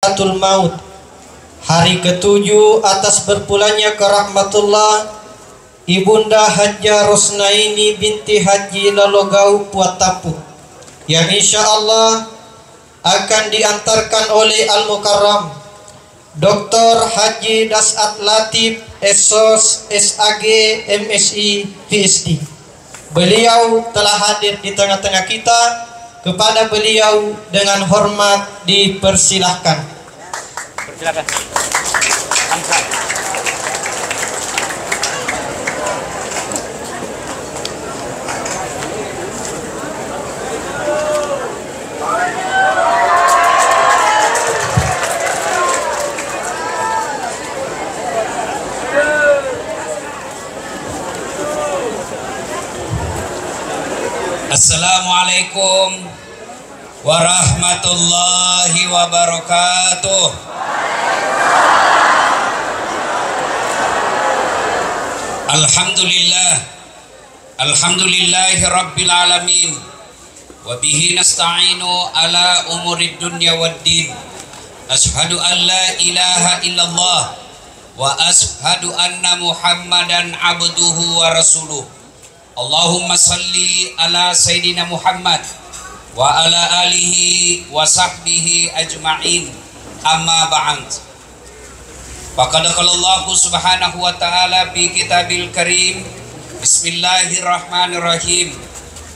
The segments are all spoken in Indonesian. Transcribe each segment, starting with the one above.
Atul Maut. Hari ketujuh atas berpulangnya ke rahmatullah Ibunda Hajjah Rosnaini binti Haji Lalogau Puatapu, yang insya Allah akan diantarkan oleh Al-Mukarram Dr. Haji Dasat Latif SOS SAG MSI PhD. Beliau telah hadir di tengah-tengah kita. Kepada beliau dengan hormat dipersilahkan. Persilakan. Assalamualaikum warahmatullahi wabarakatuh. Alhamdulillahi rabbil alamin, wa bihi nasta'inu ala umurid dunya waddin. Ashhadu an la ilaha illallah wa ashhadu anna Muhammadan abduhu wa rasuluh. Allahumma salli ala Sayyidina Muhammad wa ala alihi wa sahbihi ajma'in, amma ba'd. Faqad qala Allah subhanahu wa ta'ala fi kitabil karim, bismillahirrahmanirrahim,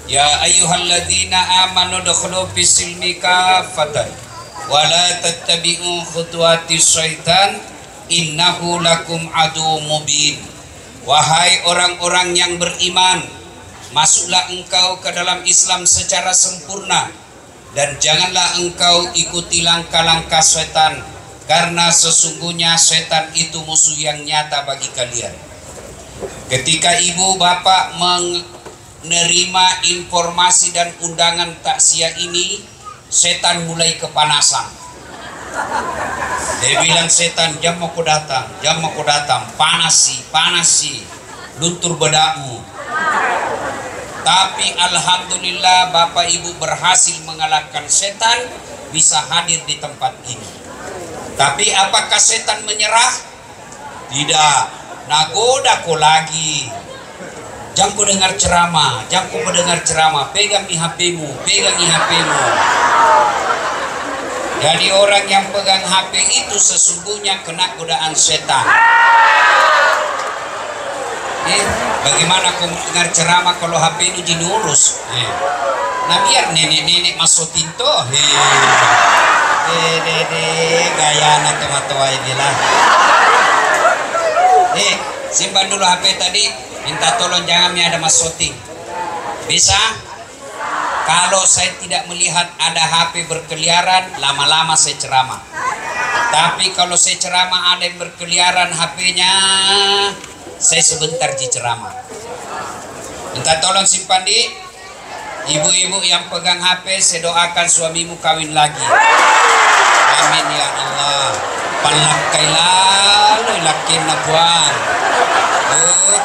ya ayyuhalladzina amanu dukhulu fis silmi kaffatan wa la tattabi'u khutuwatis syaitan innahu lakum adu mubin. Wahai orang-orang yang beriman, masuklah engkau ke dalam Islam secara sempurna dan janganlah engkau ikuti langkah-langkah setan, karena sesungguhnya setan itu musuh yang nyata bagi kalian. Ketika ibu bapak menerima informasi dan undangan takziah ini, setan mulai kepanasan. Dia bilang, setan, jam mau ku datang, panas sih, luntur bedakmu. Tapi alhamdulillah bapak ibu berhasil mengalahkan setan, bisa hadir di tempat ini. Tapi apakah setan menyerah? Tidak, nagoda ku lagi. Jangan ku dengar ceramah, pegang HP-mu. Jadi orang yang pegang HP itu sesungguhnya kena godaan setan. Bagaimana kau dengar ceramah kalau HP itu dinurus? Nah biar nenek-nenek masuk tinto. Gaya na tomato ini lah. Simpan dulu HP tadi. Minta tolong jangan ada masukin. Bisa? Kalau saya tidak melihat ada HP berkeliaran, lama-lama saya ceramah. Tapi kalau saya ceramah ada yang berkeliaran HP-nya, saya sebentar di ceramah. Minta tolong simpan di. Ibu-ibu yang pegang HP, saya doakan suamimu kawin lagi. Amin ya Allah. Palakai lalu lakin na buang.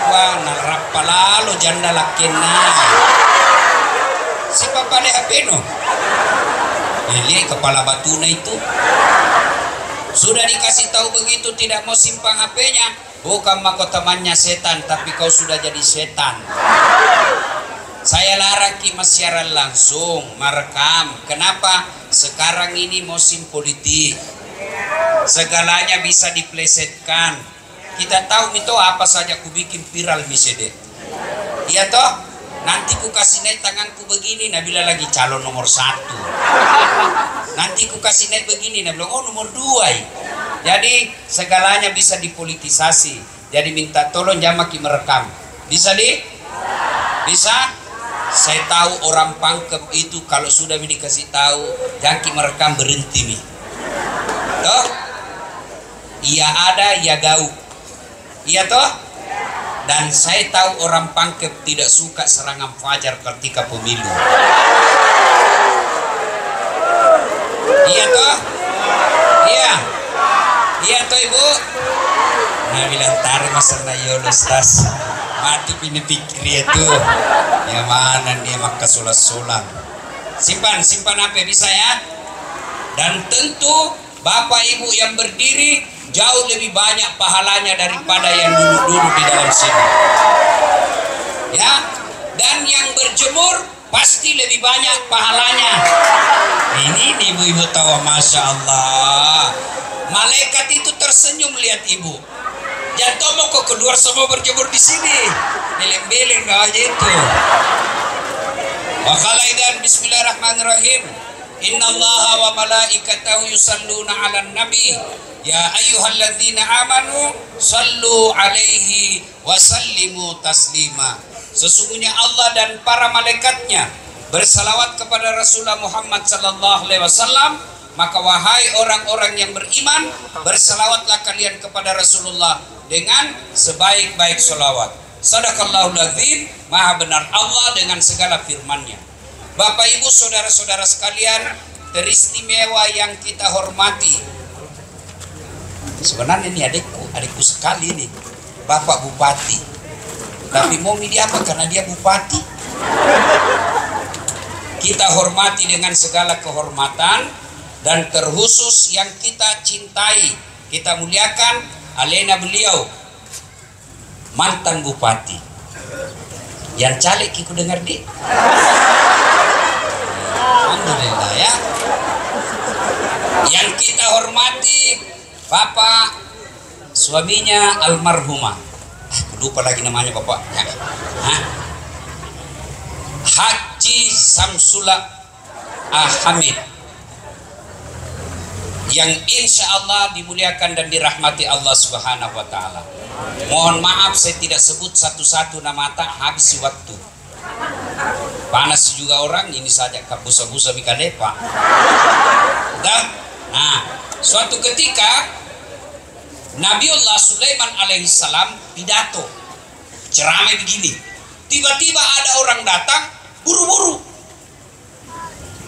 Buang narapa lalu janda lakin na. Si papa le HP no. Ini kepala batu na itu. Sudah dikasih tahu begitu tidak mau simpang HP-nya. Bukan mako temannya setan, tapi kau sudah jadi setan. Saya larang mas siaran langsung, merekam. Kenapa? Sekarang ini musim politik. Segalanya bisa diplesetkan. Kita tahu itu apa saja ku bikin viral misede. Iya toh? Nanti ku kasih naik tanganku begini, Nabila lagi calon nomor 1. Nanti ku kasih naik begini, Nabila nomor 2. Jadi segalanya bisa dipolitisasi. Jadi minta tolong jangan makin merekam. Bisa Bisa? Saya tahu orang Pangkep itu kalau sudah dikasih tahu jangan merekam berhenti nih. Toh? Iya ada, iya gau. Iya toh? Dan saya tahu orang Pangkep tidak suka serangan fajar ketika pemilu. Iya toh? Iya toh ibu? Nah bilang tarik masalah yolos tas. Mati pini pikir itu. Ya mana dia maka sulas-sulang. Simpan apa bisa ya? Dan tentu Bapak Ibu yang berdiri jauh lebih banyak pahalanya daripada yang duduk-duduk di dalam sini. Ya, dan yang berjemur pasti lebih banyak pahalanya. Ini ibu-ibu tahu, Masya Allah. Malaikat itu tersenyum melihat ibu. Jangan mau kok keluar semua berjemur di sini. Beleng-beleng aja itu. Wa qalaidan bismillahirrahmanirrahim. Innallaha wa malaikatahu yusalluna 'alan nabi. Ya ayyuhalladzina amanu sallu 'alaihi wa sallimu taslima. Sesungguhnya Allah dan para malaikatnya bersalawat kepada Rasulullah Muhammad sallallahu alaihi wasallam, maka wahai orang-orang yang beriman, bersalawatlah kalian kepada Rasulullah dengan sebaik-baik salawat. Sadaqallahul azim, maha benar Allah dengan segala firman-Nya. Bapak Ibu saudara-saudara sekalian teristimewa yang kita hormati. Sebenarnya ini adikku sekali nih, Bapak Bupati. Tapi mau dia apa? Karena dia bupati. Kita hormati dengan segala kehormatan, dan terkhusus yang kita cintai, kita muliakan alena beliau, mantan bupati. Yang caleg ikut dengar di. Alhamdulillah ya. Yang kita hormati Bapak suaminya almarhumah. Lupa lagi namanya bapaknya. Haji Samsula Hamid, yang insya Allah dimuliakan dan dirahmati Allah Subhanahu wa Ta'ala. Mohon maaf saya tidak sebut satu-satu nama, tak habis waktu. Panas juga orang ini saja kabusa-busa bikadepa. Nah, suatu ketika Nabiullah Sulaiman alaihissalam pidato ceramah begini. Tiba-tiba ada orang datang buru-buru.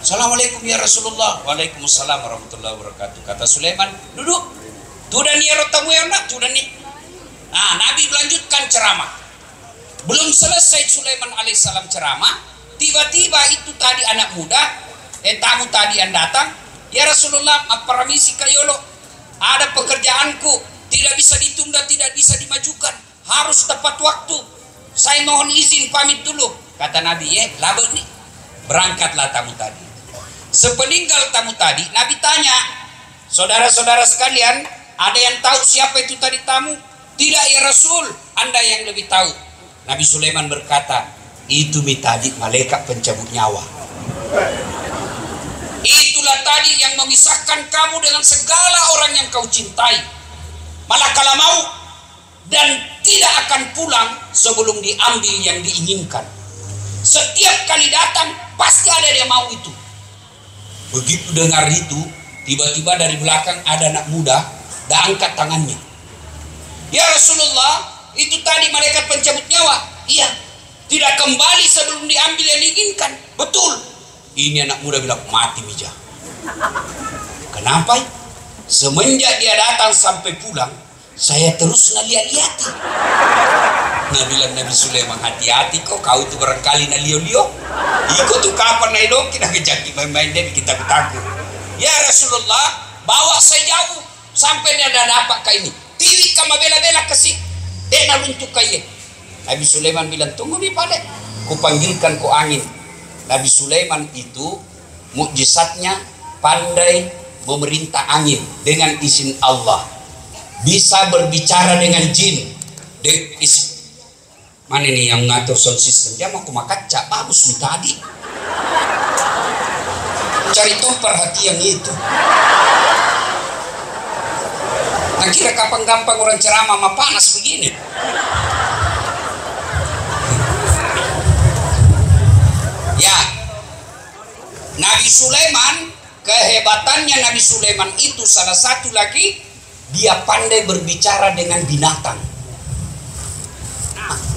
Assalamualaikum ya Rasulullah. Waalaikumsalam warahmatullahi wabarakatuh. Kata Sulaiman, duduk. Tuh dan ya rotamu yang nak, tuh dan nih. Nah, Nabi melanjutkan ceramah. Belum selesai Sulaiman alaihissalam ceramah, tiba-tiba itu tadi anak muda, tamu tadi yang datang, ya Rasulullah, aparamisi kayolo. Ada pekerjaanku, tidak bisa ditunda, tidak bisa dimajukan, harus tepat waktu. Saya mohon izin pamit dulu. Kata Nabi, laba nih. Berangkatlah tamu tadi. Sepeninggal tamu tadi, Nabi tanya, saudara-saudara sekalian, ada yang tahu siapa itu tadi tamu? Tidak ya Rasul, Anda yang lebih tahu. Nabi Sulaiman berkata, itu tadi malaikat pencabut nyawa. Itulah tadi yang memisahkan kamu dengan segala orang yang kau cintai. Malah kalau mau dan tidak akan pulang sebelum diambil yang diinginkan. Setiap kali datang pasti ada yang mau itu. Begitu dengar itu, tiba-tiba dari belakang ada anak muda dan angkat tangannya. Ya Rasulullah, itu tadi malaikat pencabut nyawa. Iya, tidak kembali sebelum diambil yang diinginkan. Betul. Ini anak muda bilang, mati bija. Kenapa? Semenjak dia datang sampai pulang, saya terus ngeliat-liati. Nah bilang Nabi Sulaiman, hati-hati kok, kau itu barangkali nalio-lio. Ikut tuh kapan nailok, kita kejaki main-main dia kita takut. Ya Rasulullah, bawa saya jauh sampai dia ada apa kayak ini. Tiwi kama bela-bela kesih, dia naruntuk kayak. Nabi Sulaiman bilang, tunggu nih pada, kupanggilkan ku angin. Nabi Sulaiman itu mukjizatnya pandai memerintah angin dengan izin Allah, bisa berbicara dengan jin. Mana nih yang ngatur sound system? Dia mau kumakaca, bagus nih tadi. Cari tuh perhatian itu. Nah kira kapan gampang orang ceramah mah panas begini. Ya, Nabi Sulaiman, kehebatannya Nabi Sulaiman itu salah satu lagi, dia pandai berbicara dengan binatang.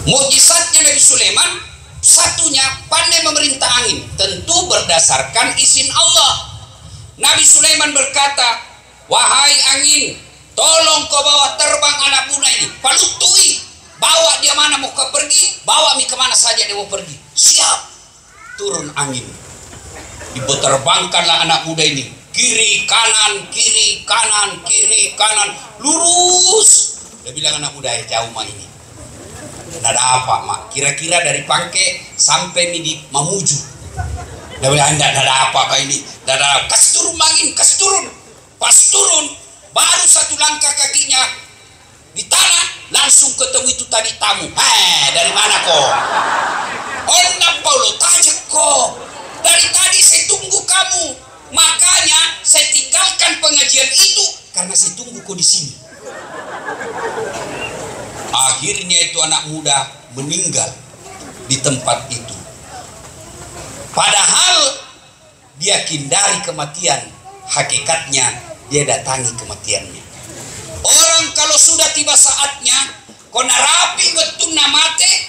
Mukjizatnya Nabi Sulaiman satunya pandai memerintah angin, tentu berdasarkan izin Allah. Nabi Sulaiman berkata, wahai angin, tolong kau bawa terbang anak muda ini, palutui, bawa dia mana mau ke pergi, bawa mi kemana saja dia mau pergi. Siap. Turun angin, dibeterbangkanlah anak muda ini kiri kanan, kiri kanan, kiri kanan, lurus. Dia bilang anak muda, jauh mah ini. Tidak ada apa mak, kira-kira dari Pangke sampai di Mamuju. Dia bilang tidak ada apa ini, tidak ada. Kasih turun mangin, kasih turun. Pas turun, baru satu langkah kakinya di tanah, langsung ketemu itu tadi tamu. Dari mana kok? Oh, Paulo tajak kok. Dari tadi saya tunggu kamu, makanya saya tinggalkan pengajian itu karena saya tunggu kau di sini. Akhirnya itu anak muda meninggal di tempat itu. Padahal dia hindari kematian, hakikatnya dia datangi kematiannya. Orang kalau sudah tiba saatnya, kona rapi betul namate,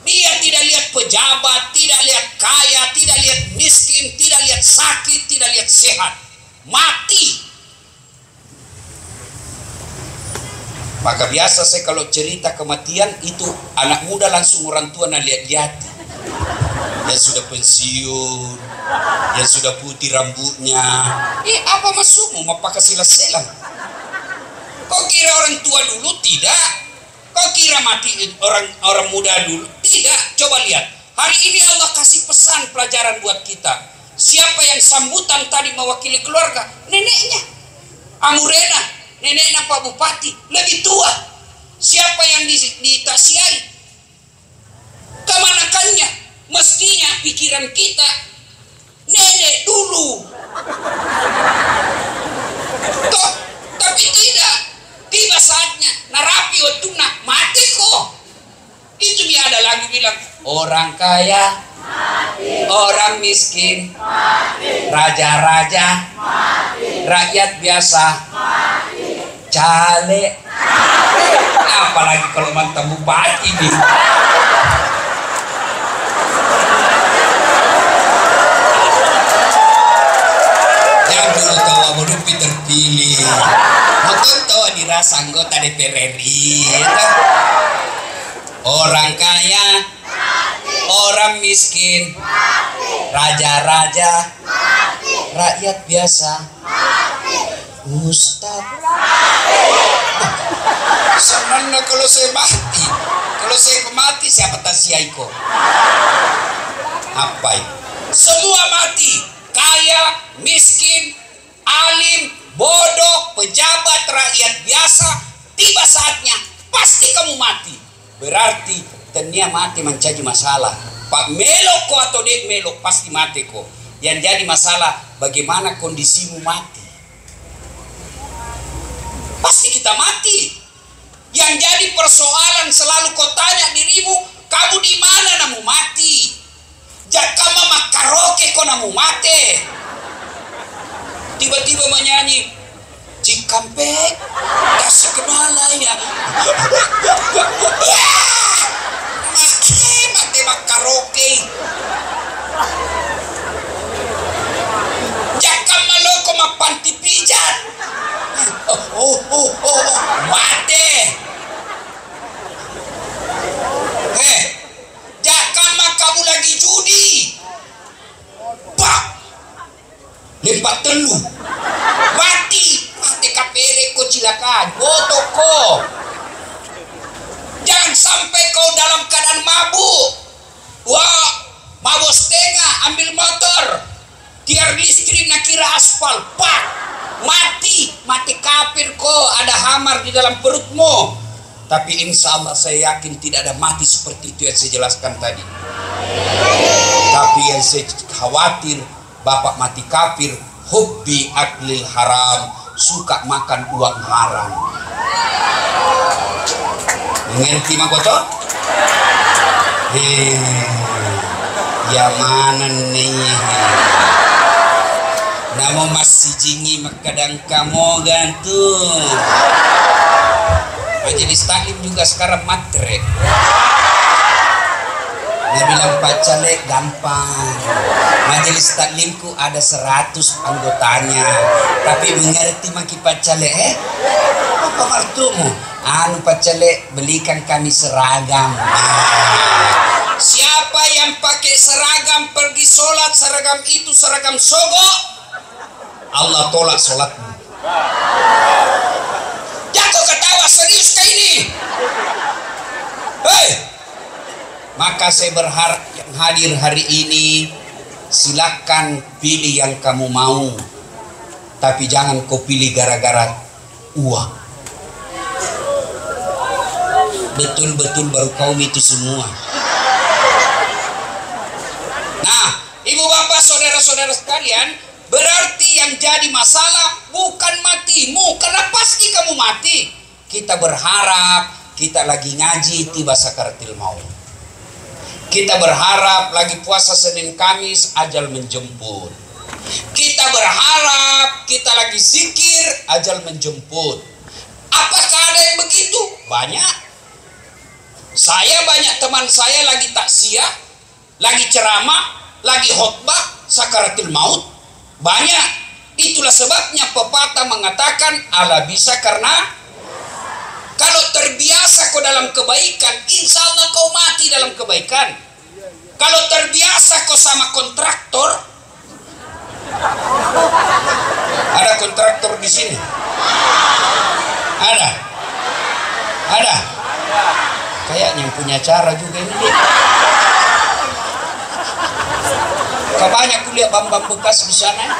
dia tidak lihat pejabat, tidak lihat kaya, tidak lihat miskin, tidak lihat sakit, tidak lihat sehat, mati. Maka biasa saya kalau cerita kematian itu anak muda langsung orang tua nak lihat-lihat. Yang sudah pensiun, yang sudah putih rambutnya. Apa masukmu mau pakai silang-silang? Kau kira orang tua dulu? Tidak. Kau kira mati orang muda dulu? Tidak. Coba lihat. Hari ini Allah kasih pesan pelajaran buat kita. Siapa yang sambutan tadi mewakili keluarga? Neneknya Amurena, neneknya Pak Bupati, lebih tua. Siapa yang ditasiai? Kemanakannya? Mestinya pikiran kita nenek dulu. Toh, tapi tidak. Tiba saatnya narapi otuna mati kok. Itu dia ada lagi bilang orang kaya mati, orang miskin mati, raja-raja mati, rakyat biasa mati, caleg. Apalagi kalau mantan bupati nih. Terpilih, betul tahu dirasa anggota DPR RI. Orang kaya, orang miskin, raja-raja, rakyat biasa, Ustaz. Sebenarnya kalau saya mati, kalau saya mati siapa tasiaiko? Apa itu? Semua mati, kaya, miskin, alim, bodoh, pejabat, rakyat biasa. Tiba saatnya pasti kamu mati. Berarti tenia mati menjadi masalah. Pak melok ko atau dek melok pasti mati ko. Yang jadi masalah bagaimana kondisimu mati. Pasti kita mati. Yang jadi persoalan selalu kau tanya dirimu, kamu di mana namu mati? Jakama makaroke kau namu mati. Tiba-tiba menyanyi Cikampek kasih kenala ya. Mati karaoke. Jakam maloko mapanti pijat. Mati. Jakam kamu lagi judi. Pak. Lempat telu mati kapere ko cilakan botoko. Jangan sampai kau dalam keadaan mabuk. Wah, mabuk setengah ambil motor tiar listrik nak kira aspal, pak mati kafir ko. Ada hamar di dalam perutmu. Tapi insya Allah saya yakin tidak ada mati seperti itu yang saya jelaskan tadi. Tapi yang saya khawatir bapak mati kafir, hubbi aklil haram, suka makan uang haram. Mengerti makoto? Ya mana nih? Namo masih jingi makadang kamu gantung. Majelis taklim juga sekarang matre. Dia bilang Pak Caleg gampang. Majelis taklimku ada 100 anggotanya. Tapi mengerti maki Pak Caleg apa martumu? Anu Pak Caleg belikan kami seragam. Siapa yang pakai seragam pergi sholat seragam itu seragam sogo? Allah tolak sholatmu. Jatuh ketawa, serius kayak ini. Hei, maka saya berharap yang hadir hari ini, silakan pilih yang kamu mau, tapi jangan kau pilih gara-gara uang. Betul-betul baru kaum itu semua. Nah, ibu bapak saudara-saudara sekalian, berarti yang jadi masalah bukan matimu, karena pasti kamu mati. Kita berharap kita lagi ngaji tiba sakaratil maut. Kita berharap lagi puasa Senin Kamis ajal menjemput. Kita berharap kita lagi zikir ajal menjemput. Apakah ada yang begitu? Banyak. Saya banyak teman saya lagi taksiah, lagi ceramah, lagi khotbah sakaratil maut. Banyak. Itulah sebabnya pepatah mengatakan ala bisa karena kalau terbiasa kau dalam kebaikan, insya Allah kau mati dalam kebaikan. Kalau terbiasa kau sama kontraktor, ada kontraktor di sini? Ada? Ada? Kayak yang punya cara juga ini. Kau banyak kuliah bambang bekas di sana.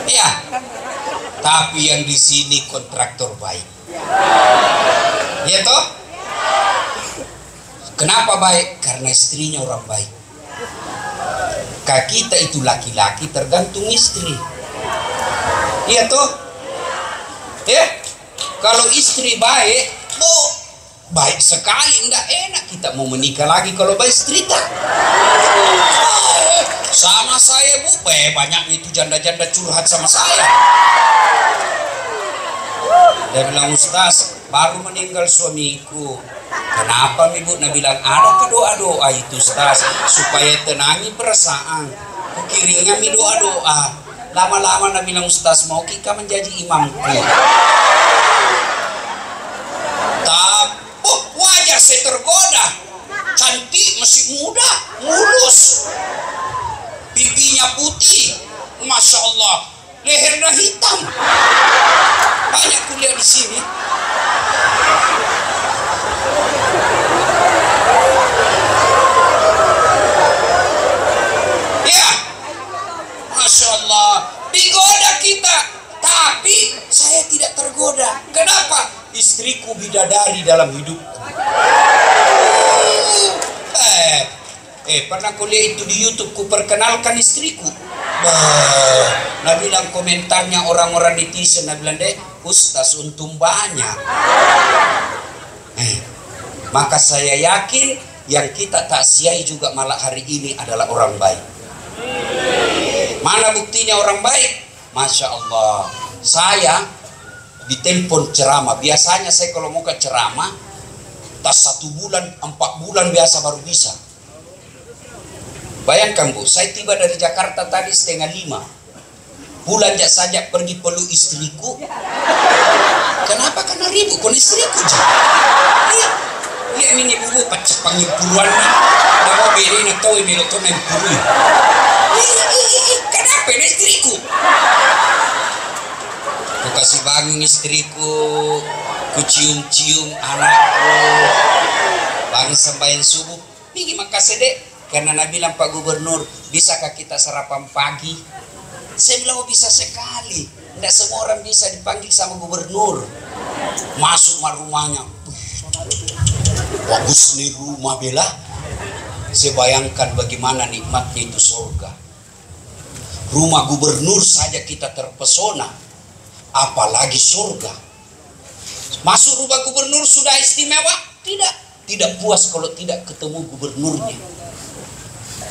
Iya. Tapi yang di sini kontraktor baik. Ya toh? Kenapa baik? Karena istrinya orang baik. Kita itu laki-laki tergantung istri. Iya toh? Ya? Kalau istri baik, oh, baik sekali, enggak enak kita mau menikah lagi kalau baik istri tak. Sama saya bu, banyak itu janda-janda curhat sama saya. Dia bilang, Ustaz, baru meninggal suamiku. Kenapa ibu? Nah bilang, ada doa-doa itu Ustaz, supaya tenangi perasaan. Kukiringnya mi doa-doa. Lama-lama Nabi bilang, Ustaz, mau kita menjadi imamku. Oh, wajah saya tergoda. Cantik, masih muda, mulus. Pipinya putih, Masya Allah. Lehernya hitam. Banyak kuliah di sini. Ya, Masya Allah. Digoda kita, tapi saya tidak tergoda. Kenapa? Istriku bidadari dalam hidupku. Pernah kuliah itu di YouTube, ku perkenalkan istriku. Nah bilang komentarnya orang-orang netizen, nah bilang deh, Ustaz untung banyak. Maka saya yakin yang kita taksiai juga malah hari ini adalah orang baik. Mana buktinya orang baik? Masya Allah. Saya ditelepon ceramah. Biasanya saya kalau mau ke ceramah, tas 1 bulan, 4 bulan biasa baru bisa. Bayangkan bu, saya tiba dari Jakarta tadi 4:30. Bulan saja pergi peluk istriku. Kenapa? Karena ribut kon istriku je. Lihat ini bubu pacak panggil puluhan ni. Dah mau beri nak tahu ini lo main puluh. Kenapa ini istriku? Ku kasih bangun istriku, ku cium-cium anakku, bangun sembahyang subuh. Pergi makasih dek. Karena Nabi bilang, Pak Gubernur, bisakah kita sarapan pagi? Saya bilang, oh bisa sekali. Tidak semua orang bisa dipanggil sama gubernur. Masuk rumahnya. Bagus nih rumah bela. Saya bayangkan bagaimana nikmatnya itu surga. Rumah gubernur saja kita terpesona. Apalagi surga. Masuk rumah gubernur sudah istimewa? Tidak. Tidak puas kalau tidak ketemu gubernurnya.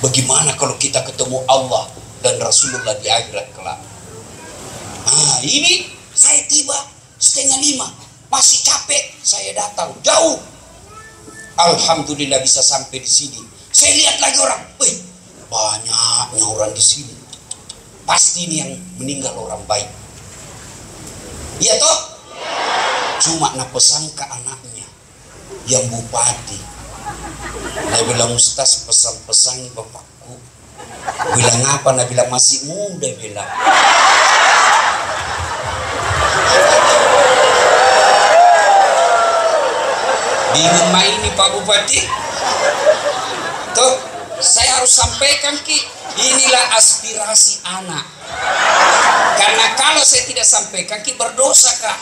Bagaimana kalau kita ketemu Allah dan Rasulullah di akhirat kelak? Nah ini saya tiba 4:30, masih capek, saya datang jauh. Alhamdulillah bisa sampai di sini. Saya lihat lagi orang, banyaknya orang di sini. Pasti ini yang meninggal orang baik. Iya toh? Cuma nak pesan ke anaknya yang bupati. Dia bilang, Ustaz pesan-pesan bapakku Bilang apa? Nah bilang masih muda bilang. Bingung mah ini Pak Bupati. Tuh, saya harus sampaikan Ki, inilah aspirasi anak. Karena kalau saya tidak sampaikan Ki berdosa Kak.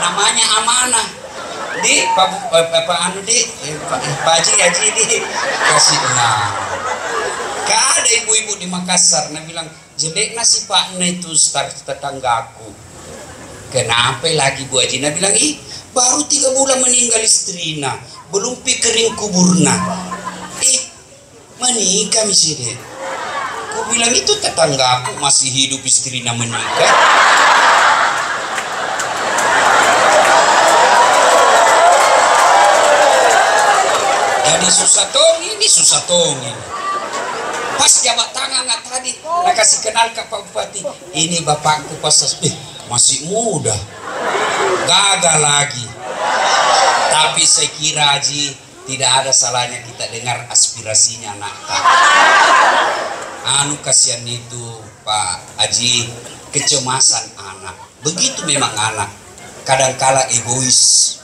Namanya amanah. Di Pak Haji di kasih nah. Gak ada ibu-ibu di Makassar nah bilang jelek nasi Pak Nah itu tetanggaku. Kenapa lagi Bu Haji? Nah bilang baru 3 bulan meninggal istrinya, belum pikering kuburna. Menikah misalnya. Ku bilang itu tetanggaku masih hidup istrinya menikah. Jadi susah tong ini. Pas jabat tangan nggak tadi, nak kasih kenal ke Pak Bupati. Ini bapakku pas masih muda, gagal lagi. Tapi saya kira Haji tidak ada salahnya kita dengar aspirasinya anak. Kasihan itu Pak Haji, kecemasan anak. Begitu memang anak. Kadang-kala egois.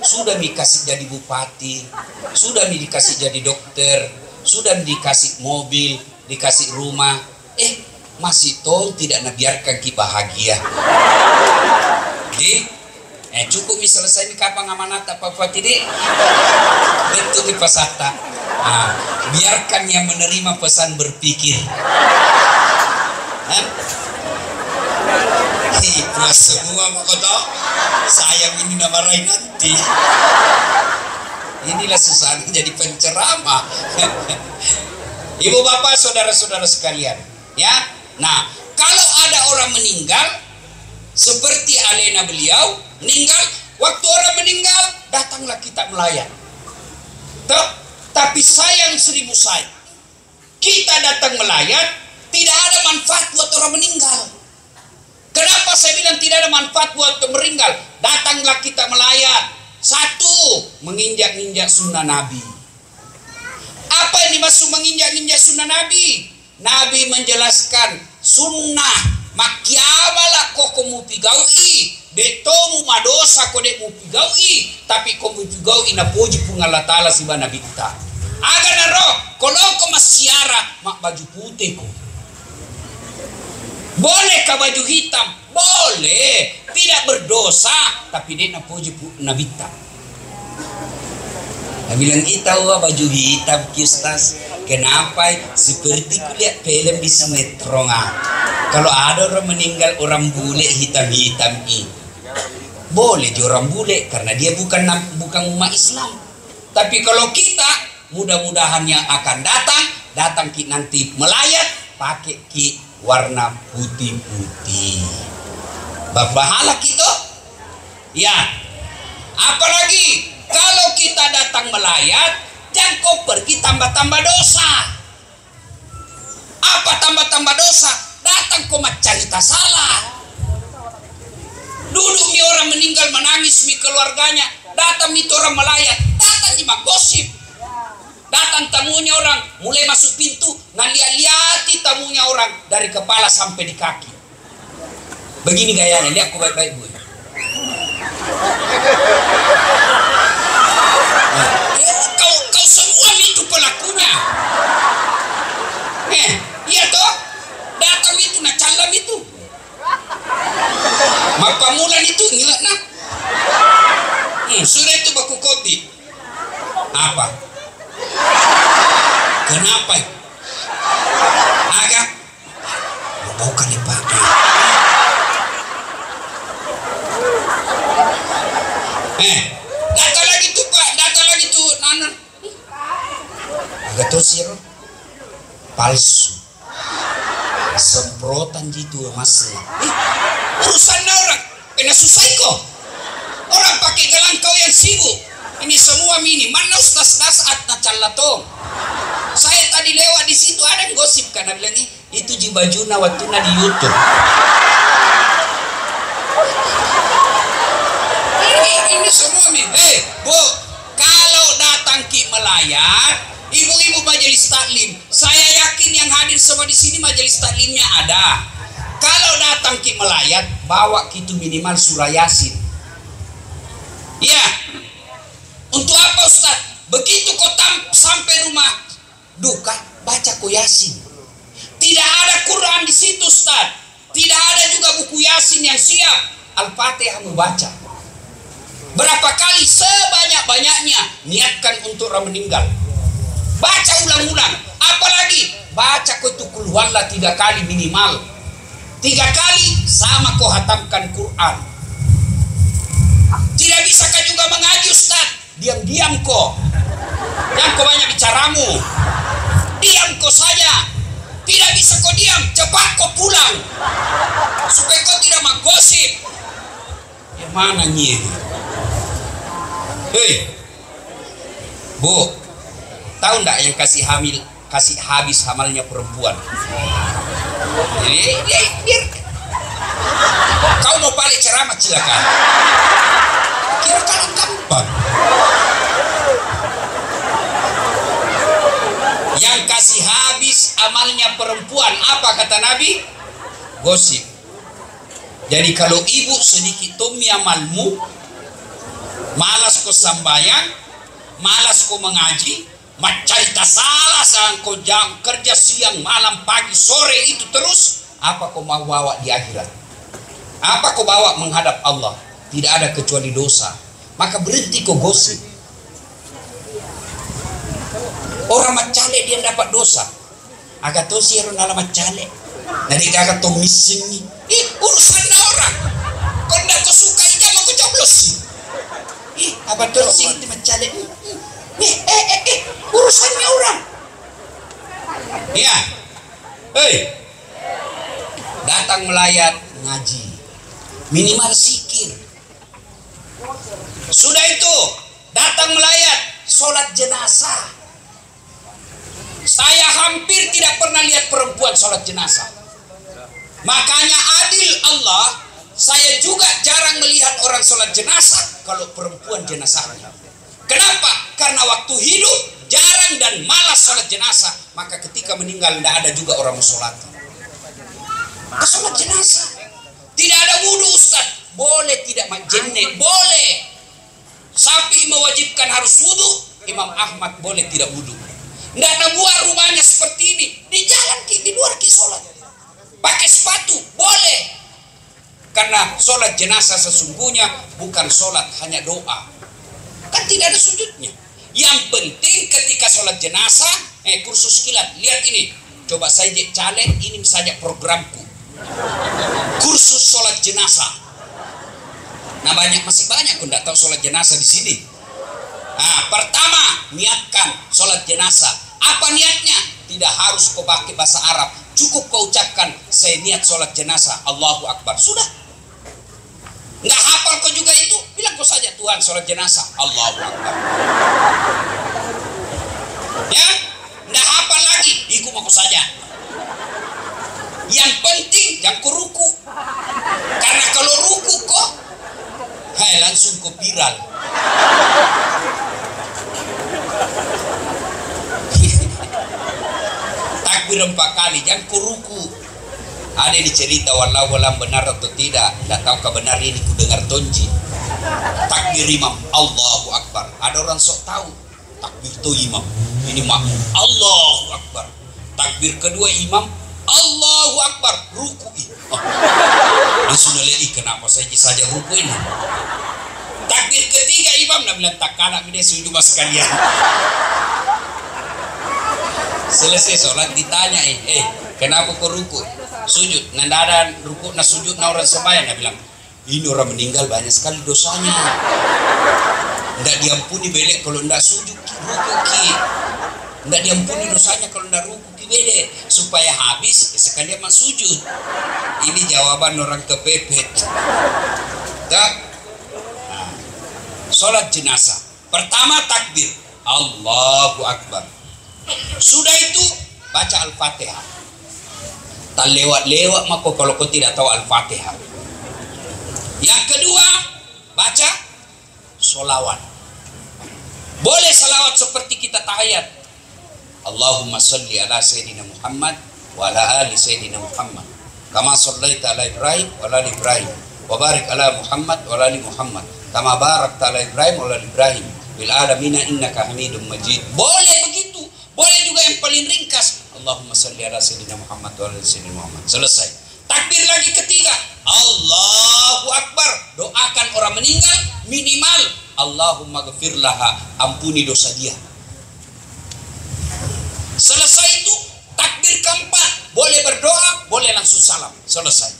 Sudah dikasih jadi bupati, sudah dikasih jadi dokter, sudah dikasih mobil, dikasih rumah, masih tol tidak nabiarkan ki bahagia. Cukup selesai ini kapan amanat Pak Bupati di betul di pasata. Biarkan yang menerima pesan berpikir. Puas semua mau kata sayang ini namarain nanti. Inilah susah jadi penceramah. Ibu bapak saudara-saudara sekalian ya. Nah kalau ada orang meninggal seperti alena beliau meninggal, waktu orang meninggal datanglah kita melayat. Tapi sayang 1000 sayang, kita datang melayat tidak ada manfaat buat orang meninggal. Kenapa saya bilang tidak ada manfaat buat meninggal? Datanglah kita melayat. 1, menginjak-injak sunnah Nabi. Apa yang dimaksud menginjak-injak sunnah Nabi? Nabi menjelaskan sunnah makiamala koko mupigaui betomu madosa kode mupigaui tapi ko mupigaui na puji pun Allah Ta'ala si bana bitta aga naro koloko masiara mak baju putih ko boleh ka baju hitam boleh tidak berdosa tapi dia na puji na bitta. Nah, bilang kita baju hitam kistas kenapa seperti kulihat film di sinetron kalau ada orang meninggal orang bule hitam-hitam ini boleh dia orang bule karena dia bukan umat Islam. Tapi kalau kita mudah-mudahan yang akan datang kita nanti melayat pakai ki warna putih-putih berpahala kita ya. Apalagi kalau kita datang melayat jangan kau pergi tambah-tambah dosa. Apa tambah-tambah dosa? Datang kau cerita salah. Dulu mi orang meninggal menangis mi keluarganya, datang mi orang melayat, datang di gosip. Datang tamunya orang, mulai masuk pintu, ngeliat-liati tamunya orang dari kepala sampai di kaki. Begini gayanya, lihat kau baik-baik Bu. Kau semua itu pelakunya. Iya toh? Datang itu nak calam itu. Maka mulan itu ngilat nak. Sudah itu baku kopi. Apa? Kenapa? Agak bukan dipakai. Datang lagi tuh Pak, datang lagi tuh Nanan. Agak tuh sih palsu. Semprotan gitu mas. Urusan orang, kena susah kok. Orang pakai gelang kau yang sibuk. Ini semua mini. Mana Ustaz Dasat na calatong. Saya tadi lewat di situ ada yang gosip karena bilang itu ji bajuna waktu na di YouTube. Ini semua mini. Bu, kalau datang ki melayat, ibu-ibu majelis taklim, saya yakin yang hadir semua datang ki melayat, bawa kitu minimal surah Yasin. Ya, untuk apa Ustaz? Begitu kau sampai rumah duka, baca ko Yasin. Tidak ada Quran di situ Ustaz. Tidak ada juga buku Yasin yang siap. Al-Fatihah membaca. Berapa kali? Sebanyak-banyaknya. Niatkan untuk orang meninggal. Baca ulang-ulang. Apalagi baca kau itu Qul Huwallah 3 kali minimal. 3 kali sama kau hatamkan Quran. Tidak bisa kau juga mengaji Ustaz. Diam-diam kau. Jangan kau banyak bicaramu. Diam kau saja. Tidak bisa kau diam. Cepat kau pulang. Supaya kau tidak menggosip. Yang mana nyih? Hei, Bu, tahu ndak yang kasih habis hamalnya perempuan? Jadi biar kau mau balik ceramah silakan. Kira kalau gampang. Yang kasih habis amalnya perempuan apa kata Nabi? Gosip. Jadi kalau ibu sedikit tumi amalmu, malas kau sambayang, malas kau mengaji, macarita salah sang kau jam kerja siang, malam, pagi, sore itu terus, apa kau mau bawa di akhirat? Apa kau bawa menghadap Allah? Tidak ada kecuali dosa. Maka berhenti kau gosip. Orang macale dia dapat dosa. Agak tahu sih orang dalam macale. Nanti agak tahu misingi. Urusan orang. Kau tidak kau suka ikan mau kau coblos sih. Apa tuh sih itu macale? Urusannya orang. Ya. Hei. Datang melayat ngaji. Minimal zikir. Sudah itu datang melayat sholat jenazah. Saya hampir tidak pernah lihat perempuan sholat jenazah. Makanya adil Allah, saya juga jarang melihat orang sholat jenazah kalau perempuan jenazahnya. Kenapa? Karena waktu hidup jarang dan malas sholat jenazah. Maka ketika meninggal tidak ada juga orang sholat. Sholat jenazah. Tidak ada wudu Ustaz. Boleh tidak majenne? Boleh. Sapi mewajibkan harus wudu. Imam Ahmad boleh tidak wudu. Tidak ada buah rumahnya seperti ini. Di jalan di luar sholat. Pakai sepatu boleh. Karena sholat jenazah sesungguhnya bukan sholat, hanya doa. Kan tidak ada sujudnya. Yang penting ketika sholat jenazah, kursus kilat. Lihat ini. Coba saya caleg, ini saja programku. Kursus sholat jenazah. Nah masih banyak aku tidak tahu sholat jenazah di sini. Nah, pertama niatkan sholat jenazah. Apa niatnya? Tidak harus kau pakai bahasa Arab. Cukup kau ucapkan saya niat sholat jenazah. Allahu Akbar. Sudah. Nggak hafal kau juga itu? Bilang kau saja Tuhan sholat jenazah. Allahu Akbar. Ya? Nggak hafal lagi? Ikut aku saja. Yang penting jangan kau ruku. Karena kalau ruku kok langsung kau viral. Takbir 4 kali, jangan kau ruku. Ada di cerita wallahu alam benar atau tidak. Tidak tahu kebenar ini ku dengar tonji. Takbir imam, Allahu Akbar. Ada orang sok tahu. Takbir itu imam, ini makmum. Allahu Akbar. Takbir kedua imam, Allahu Akbar. Ruku. Langsung lihat kenapa saja ruku ini. Takbir ketiga imam nak bilang tak kalah dia sujud sekalian. Selesai sholat ditanya kenapa kau ruku? Sujud. Nanda ada ruku na sujud na orang sembahyang. Dia bilang ini orang meninggal banyak sekali dosanya. Ndak diampuni belek kalau ndak sujud ruku ki. Ndak diampuni dosanya kalau ndak ruku ki bede. Supaya habis sekalian mas sujud. Ini jawaban orang kepepet. Tak? Nah, sholat jenazah. Pertama takbir. Allahu Akbar. Sudah itu baca Al-Fatihah. Tak lewat-lewat maka kalau kau tidak tahu Al-Fatihah. Yang kedua baca solawat. Boleh salawat seperti kita tahiyat. Allahumma salli ala Sayyidina Muhammad wa ala ali Sayyidina Muhammad. kama shallaita ala Ibrahim wa ala ali Ibrahim wa barik ala Muhammad wa ala ali Muhammad kama barakta ala Ibrahim wa ala ali Ibrahim fil alamin innaka Hamidum Majid. Boleh begitu. Boleh juga yang paling ringkas, Allahumma salli ala sayyidina Muhammad wa ala ali sayyidina Muhammad. Selesai. Takbir lagi ketiga, Allahu Akbar. Doakan orang meninggal minimal Allahumma ghafir laha, ampuni dosa dia. Selesai itu takbir keempat, boleh berdoa, boleh langsung salam. Selesai.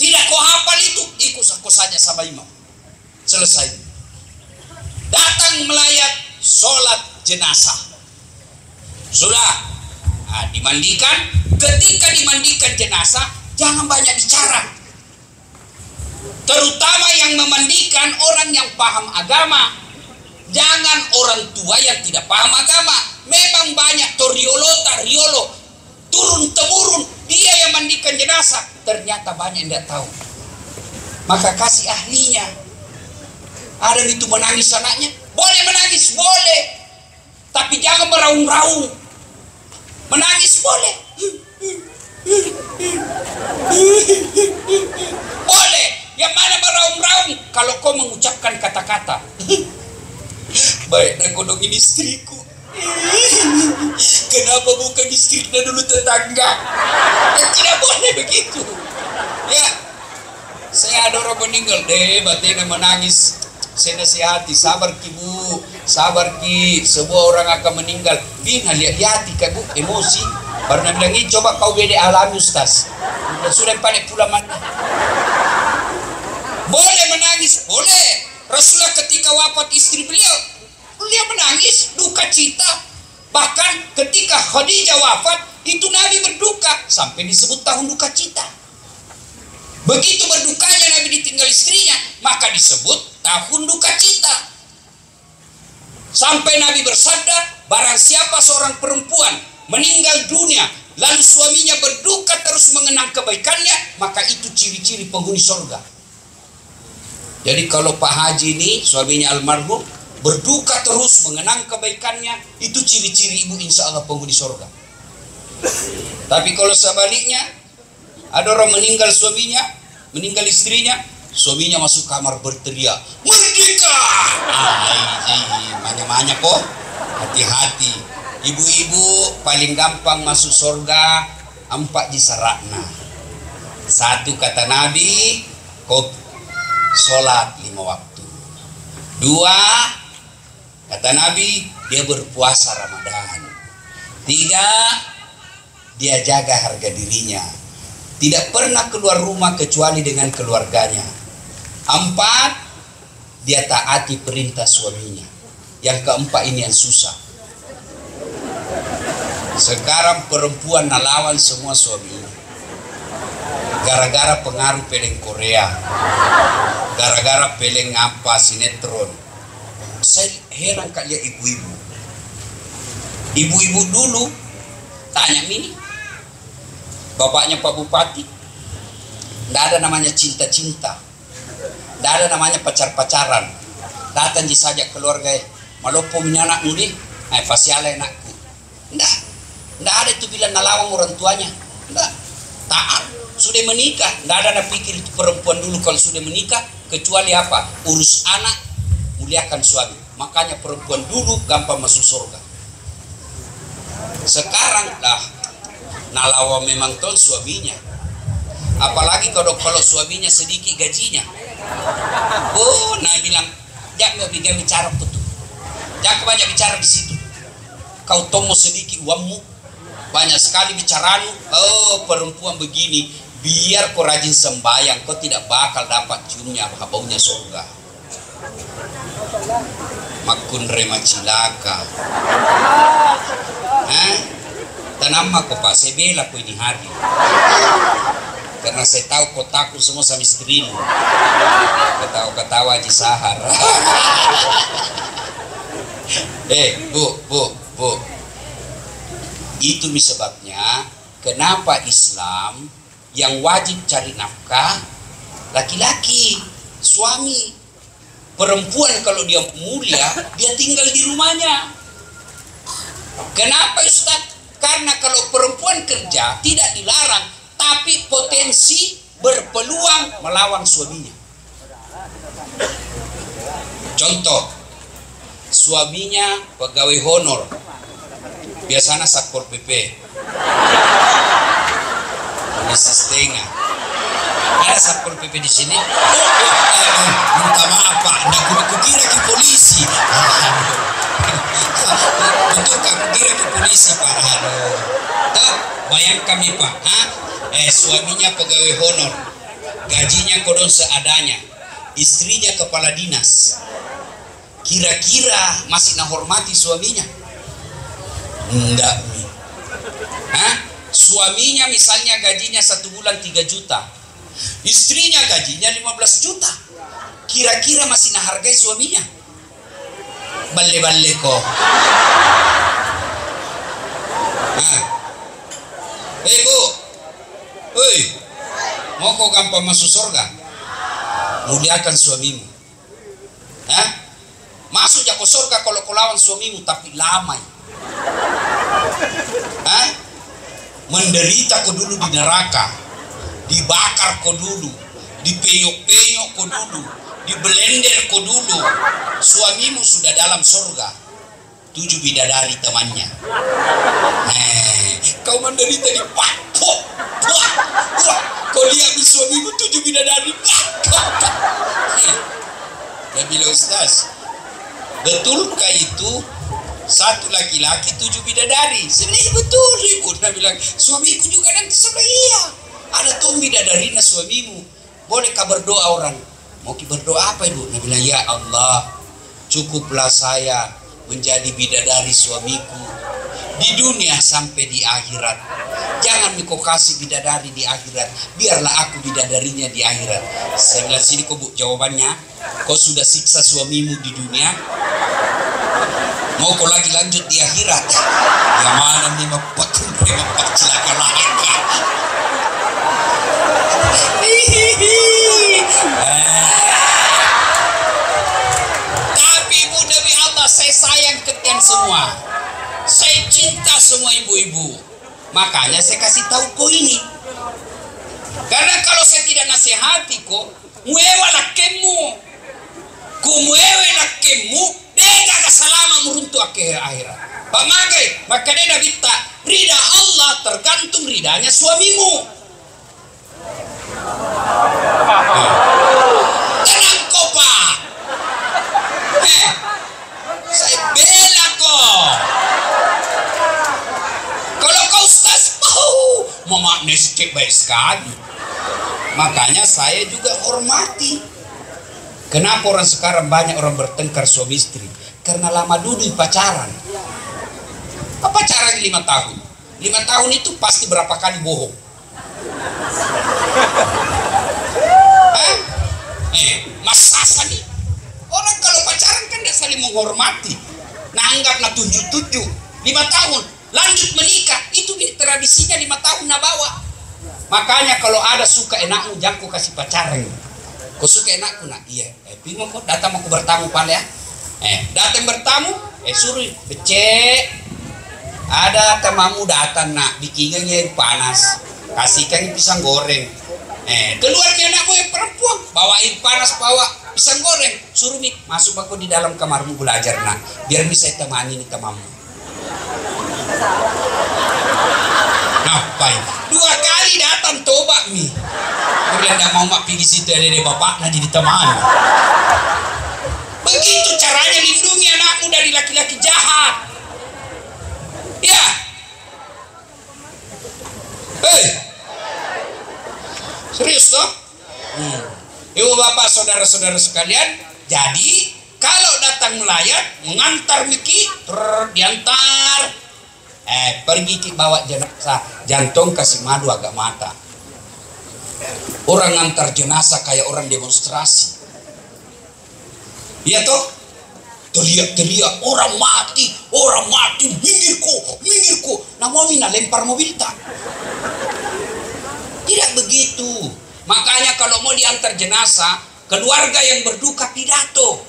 Tidak kau hafal itu, ikut saja sama imam. Selesai. Datang melayat sholat jenazah. Sudah, nah, dimandikan. Ketika dimandikan jenazah, jangan banyak bicara. Terutama yang memandikan orang yang paham agama. Jangan orang tua yang tidak paham agama. Memang banyak tariolo, turun-temurun. Dia yang mandikan jenazah. Ternyata banyak yang tidak tahu. Maka kasih ahlinya. Ada itu menangis anaknya. Boleh menangis, boleh. Tapi jangan meraung-raung. Menangis boleh. Boleh. Yang mana meraung-raung? Kalau kau mengucapkan kata-kata. Baik, dan kodongin istriku. Kenapa bukan istrinya dulu tetangga? Ya, tidak boleh begitu. Ya, saya ada orang meninggal deh, batin menangis. Saya nasihati, sabar ki bu, sabar ki, semua orang akan meninggal. Bina lihat-lihat ka bu, emosi. Baru nak bilang ini, coba kau beda alami Ustaz. Sudah panik pula mana. Boleh menangis, boleh. Rasulullah ketika wafat istri beliau menangis, duka cita. Bahkan ketika Khadijah wafat, itu Nabi berduka sampai disebut tahun duka cita. Begitu berdukanya Nabi ditinggal istrinya, maka disebut tahun duka cita. Sampai Nabi bersabda, barang siapa seorang perempuan meninggal dunia, lalu suaminya berduka terus mengenang kebaikannya, maka itu ciri-ciri penghuni surga. Jadi kalau Pak Haji ini, suaminya almarhum, berduka terus mengenang kebaikannya, itu ciri-ciri ibu insya Allah penghuni surga. Tapi kalau sebaliknya, ada orang meninggal suaminya, meninggal istrinya, suaminya masuk kamar berteriak, merdeka! Banyak-banyak kok, hati-hati. Ibu-ibu paling gampang masuk surga, 4 jisarakna. 1 kata Nabi, kau sholat 5 waktu. 2 kata Nabi, dia berpuasa Ramadan. 3 dia jaga harga dirinya, tidak pernah keluar rumah kecuali dengan keluarganya. 4 dia taati perintah suaminya. Yang keempat ini yang susah. Sekarang perempuan nalawan semua suaminya gara-gara pengaruh film Korea, gara-gara film apa sinetron. Saya heran kalian ibu-ibu. Ibu-ibu dulu tanya Mini, bapaknya Pak Bupati, tidak ada namanya cinta-cinta, tidak ada namanya pacar-pacaran. Datang saja keluarga, malopo punya anak mudi, pasiala anakku. Tidak ada itu bilang nalawang orang tuanya. Tidak, taat. Sudah menikah, tidak ada nak pikir itu perempuan dulu kalau sudah menikah, kecuali apa? Urus anak, muliakan suami. Makanya perempuan dulu gampang masuk surga. Sekarang lah nalawa memang tuh suaminya. Apalagi kalau suaminya sedikit gajinya. Oh, nah bilang, jangan bicara betul. Jangan banyak bicara di situ. Kau tomo sedikit uangmu, banyak sekali bicaramu. Oh, perempuan begini. Biar kau rajin sembahyang, kau tidak bakal dapat ciumnya baunya surga. Makun rema cilaka. Tanam aku Pak, saya bela kau ini hari. Karena saya tahu kau takut semua sama istrimu. Ketawa-ketawa di sahar. Bu. Itu sebabnya kenapa Islam yang wajib cari nafkah laki-laki, suami. Perempuan kalau dia mulia, dia tinggal di rumahnya. Kenapa Ustaz? Karena kalau perempuan kerja tidak dilarang, tapi tapi potensi berpeluang melawan suaminya. Contoh, suaminya pegawai honor, biasanya Satpol PP, polisi setengah. Ada Satpol PP di sini. Minta maaf Pak, aku kira ke polisi. Betul aku kira ke polisi Pak. Tahu, bayangkan nih Pak, suaminya pegawai honor, gajinya kodon seadanya, istrinya kepala dinas. Kira-kira masih menghormati suaminya? Enggak nih. Suaminya misalnya gajinya 1 bulan 3 juta, istrinya gajinya 15 juta. Kira-kira masih menghargai suaminya? Balle-balle kok. Hei Bu, hei, mau kau gampang masuk surga? Muliakan suamimu. Masuk ke surga kalau kau lawan suamimu, tapi lama. Menderita kau dulu di neraka, dibakar kau dulu, dipenyok-penyok kau dulu, dibelender kau dulu. Suamimu sudah dalam surga, 7 bidadari temannya. Kau menderita di pakpok. Kau lihat di suamimu 7 bidadari. Dia bilang, Ustaz, betulkah itu satu laki-laki 7 bidadari? Sebenarnya betul Ibu. Dia bilang, suamiku juga nanti sebelah iya. Ada tuh bidadarina suamimu. Bolehkah berdoa orang? Mau berdoa apa Ibu? Dia bilang, ya Allah, cukuplah saya menjadi bidadari suamiku di dunia sampai di akhirat. Jangan kau kasih bidadari di akhirat, biarlah aku bidadarinya di akhirat. Saya bilang, sini kau Bu, jawabannya. Kau sudah siksa suamimu di dunia, mau kau lagi lanjut di akhirat? Yang mana nih mempak celaka laka. Tapi Ibu, demi Allah saya sayang kalian semua. Saya cinta semua ibu-ibu. Makanya saya kasih tahu kau ini. Karena kalau saya tidak nasihati kau, muewa lakemu. Ku muewe lakemu, dega kesalama meruntuh akhir akhirat. Pamagai, maka dia bita rida Allah tergantung ridanya suamimu. Tenang kau Pak. Saya bela kau. Kalau kau Ustaz, mama neskip baik sekali. Makanya saya juga hormati. Kenapa orang sekarang banyak orang bertengkar suami istri? Karena lama dulu pacaran. Pacaran 5 tahun. 5 tahun itu pasti berapa kali bohong. Masa nih? Orang kalau pacaran kan dia saling menghormati. Nah anggaplah 7 5 tahun. Lanjut menikah, itu tradisinya 5 tahun na bawa. Makanya kalau ada suka enakmu, jangan kau kasih pacaran. Kau suka enakku nak? Iya. Bingung kok datang mau bertamu pal ya. Datang bertamu, suruh becek. Ada temamu datang nak, bikinannya panas. Kasihkan pisang goreng. Keluar nih anakmu yang perempuan, bawain panas, bawa pisang goreng. Suruh nih masuk aku di dalam kamarmu belajar nak, biar bisa temani nih temamu. Ngapain? 2 kali datang tobat mi. Dia bilang gak mau mak pergi situ, ada bapaknya jadi teman. Begitu caranya lindungi anakmu dari laki-laki jahat. Ya. Serius toh? Ibu bapak saudara-saudara sekalian, jadi kalau datang melayat mengantar Miki diantar, pergi ki bawa jenazah, jantung kasih madu agak mata. Orang ngantar jenazah kayak orang demonstrasi. Iya toh? Teriak-teriak orang mati, minggirku. Nah mau mina lempar mobil tak? Tidak begitu. Makanya kalau mau diantar jenazah, keluarga yang berduka pidato.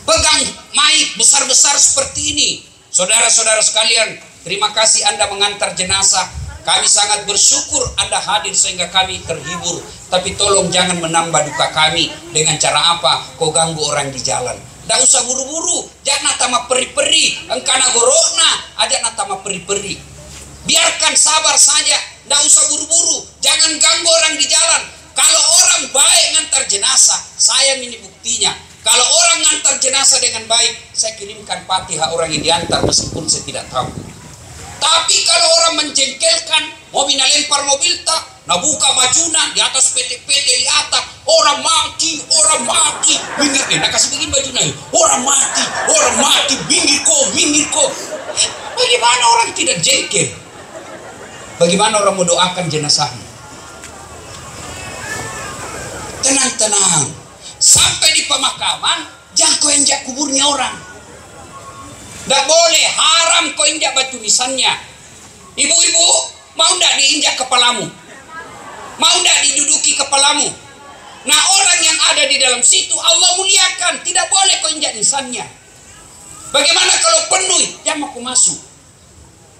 Pegang mic besar-besar seperti ini. Saudara-saudara sekalian, terima kasih Anda mengantar jenazah Kami sangat bersyukur Anda hadir sehingga kami terhibur. Tapi tolong jangan menambah duka kami dengan cara apa? Kau ganggu orang di jalan. Tidak usah buru-buru. Jangan natama peri-peri. Engkana gorona. Aja natama peri-peri. Biarkan sabar saja. Tidak usah buru-buru. Jangan ganggu orang di jalan. Kalau orang baik ngantar jenazah, saya ini buktinya. Kalau orang ngantar jenazah dengan baik, saya kirimkan Fatihah orang yang diantar meskipun saya tidak tahu. Tapi kalau orang menjengkelkan, mau lempar mobil tak, nah buka bajuna di atas PT-PT di atas, orang mati, minggir deh, nah kasih begini bajuna, orang mati, minggir kok. Bagaimana orang tidak jengkel? Bagaimana orang mendoakan jenazahnya? Tenang. Sampai di pemakaman, jangan kau injak kuburnya orang. Tidak boleh, haram kau injak batu nisannya. Ibu-ibu, mau tidak diinjak kepalamu? Mau tidak diduduki kepalamu? Nah, orang yang ada di dalam situ Allah muliakan, tidak boleh kau injak nisannya. Bagaimana kalau penuh? Jangan aku masuk.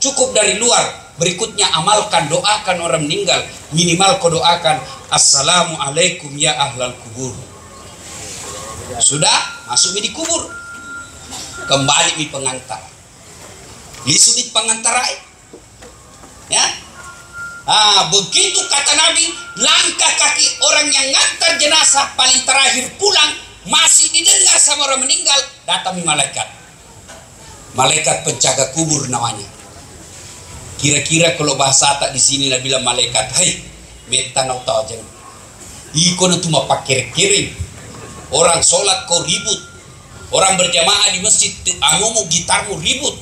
Cukup dari luar. Berikutnya amalkan, doakan orang meninggal. Minimal kau doakan, Assalamualaikum ya ahlal kubur. Sudah, masuk di kubur. Kembali di pengantar. Lisudit pengantar. Ya. Begitu kata Nabi, langkah kaki orang yang ngantar jenazah paling terakhir pulang, masih didengar sama orang meninggal, datang malaikat. Malaikat penjaga kubur namanya. Kira-kira kalau bahasa tak di sini lah bilang malaikat, "Hai, meta nau tahu jeng. Iko na cuma pakai kirim. Orang sholat kau ribut. Orang berjamaah di masjid, mau gitarmu ribut.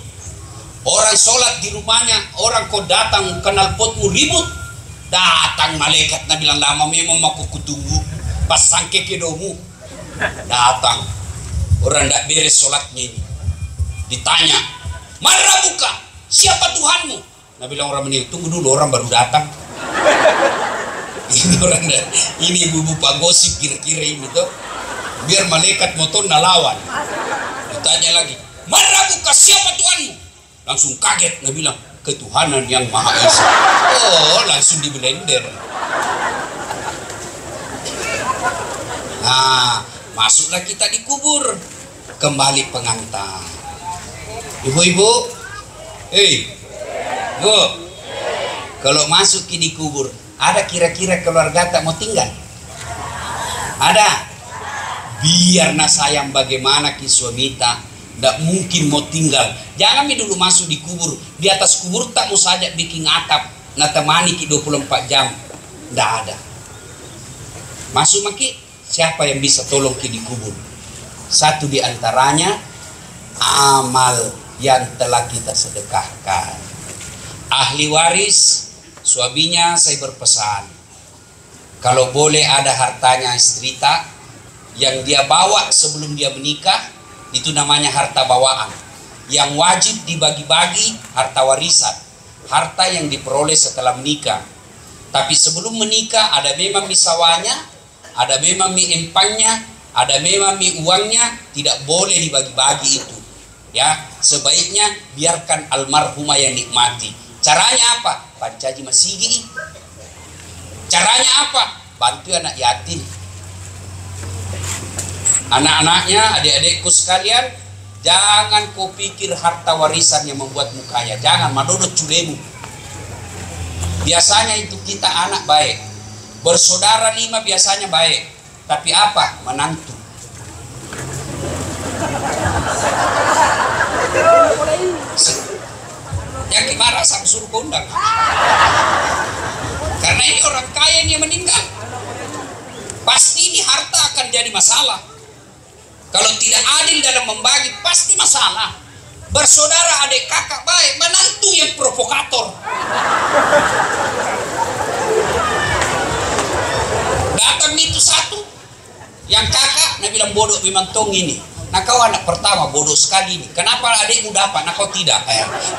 Orang sholat di rumahnya, orang kau datang kenal potmu ribut. Datang malaikat na bilang lama memang aku kutunggu. Pas sangke kedomu. Datang. Orang tidak beres sholatnya ini. Ditanya, "Mana buka? Siapa Tuhanmu?" Nah bilang orang meninggal, tunggu dulu orang baru datang. Ini ibu-ibu pak gosip kira-kira ini tuh. Biar malaikat motor nalawan. Ditanya lagi, "Mana buka siapa Tuhanmu?" Langsung kaget, nah bilang, "Ketuhanan yang Maha Esa." Oh, langsung di blender. Nah, masuklah kita di kubur. Kembali pengantar. Ibu-ibu, Bu, kalau masuk di kubur, ada kira-kira keluarga tak mau tinggal? Ada? Biar sayang bagaimana ki suamita, tidak mungkin mau tinggal. Jangan dulu masuk di kubur. Di atas kubur tak mau saja bikin atap, nak temani ki 24 jam. Tidak ada. Masuk maki, siapa yang bisa tolong ki di kubur? Satu di antaranya, amal yang telah kita sedekahkan. Ahli waris, suaminya saya berpesan, kalau boleh ada hartanya istri tak, yang dia bawa sebelum dia menikah, itu namanya harta bawaan. Yang wajib dibagi-bagi harta warisan, harta yang diperoleh setelah menikah. Tapi sebelum menikah ada memang misawanya, ada memang mi empangnya, ada memang mi uangnya, tidak boleh dibagi-bagi itu. Ya, sebaiknya biarkan almarhumah yang nikmati. Caranya apa? Pancaji masigi. Caranya apa? Bantu anak yatim. Anak-anaknya, adik-adikku sekalian, jangan kau pikir harta warisan yang membuatmu kaya. Jangan, madodot culemu. Biasanya itu kita anak baik. Bersaudara 5 biasanya baik. Tapi apa? Menantu. Yang marah sama suruh kondang. Karena ini orang kaya yang meninggal. Pasti ini harta akan jadi masalah. Kalau tidak adil dalam membagi, pasti masalah. Bersaudara, adik kakak baik, menantu yang provokator. Datang itu satu, yang kakak, dia bilang bodoh memang tong ini. Nah kau anak pertama bodoh sekali ini. Kenapa adikmu dapat? Nah kau tidak.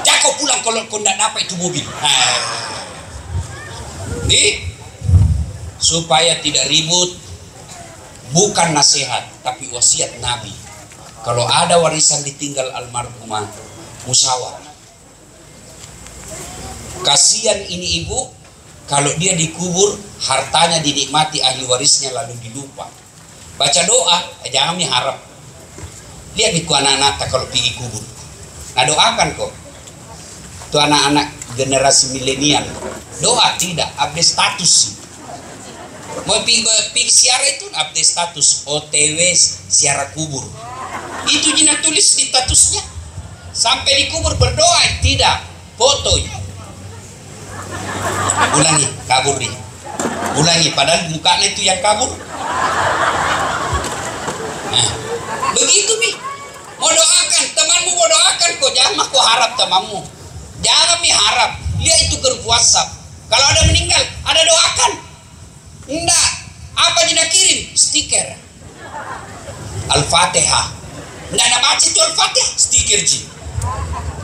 Jangan kau pulang kalau kau tidak dapat itu mobil. Nih, supaya tidak ribut, bukan nasihat, tapi wasiat Nabi. Kalau ada warisan ditinggal almarhumah, musyawarah. Kasihan ini ibu, kalau dia dikubur, hartanya dinikmati ahli warisnya lalu dilupa. Baca doa, jangan harap. Lihat itu anak-anak kalau pergi kubur. Nah doakan kok. Itu anak-anak generasi milenial. Doa tidak, update status sih. Mau pergi siara itu update status. OTW siara kubur. Itu jinak tulis di statusnya. Sampai dikubur berdoa, tidak. Foto. Ulangi, kabur nih. Ulangi, padahal mukanya itu yang kabur. Nah, begitu nih. Mau doakan, temanmu mau doakan kok. Jangan kau harap temanmu. Jangan harap. Lihat itu grup WhatsApp. Kalau ada meninggal, ada doakan. Enggak. Apa dia kirim? Stiker. Al-Fatihah. Enggak ada baca itu Al-Fatihah. Stiker ji.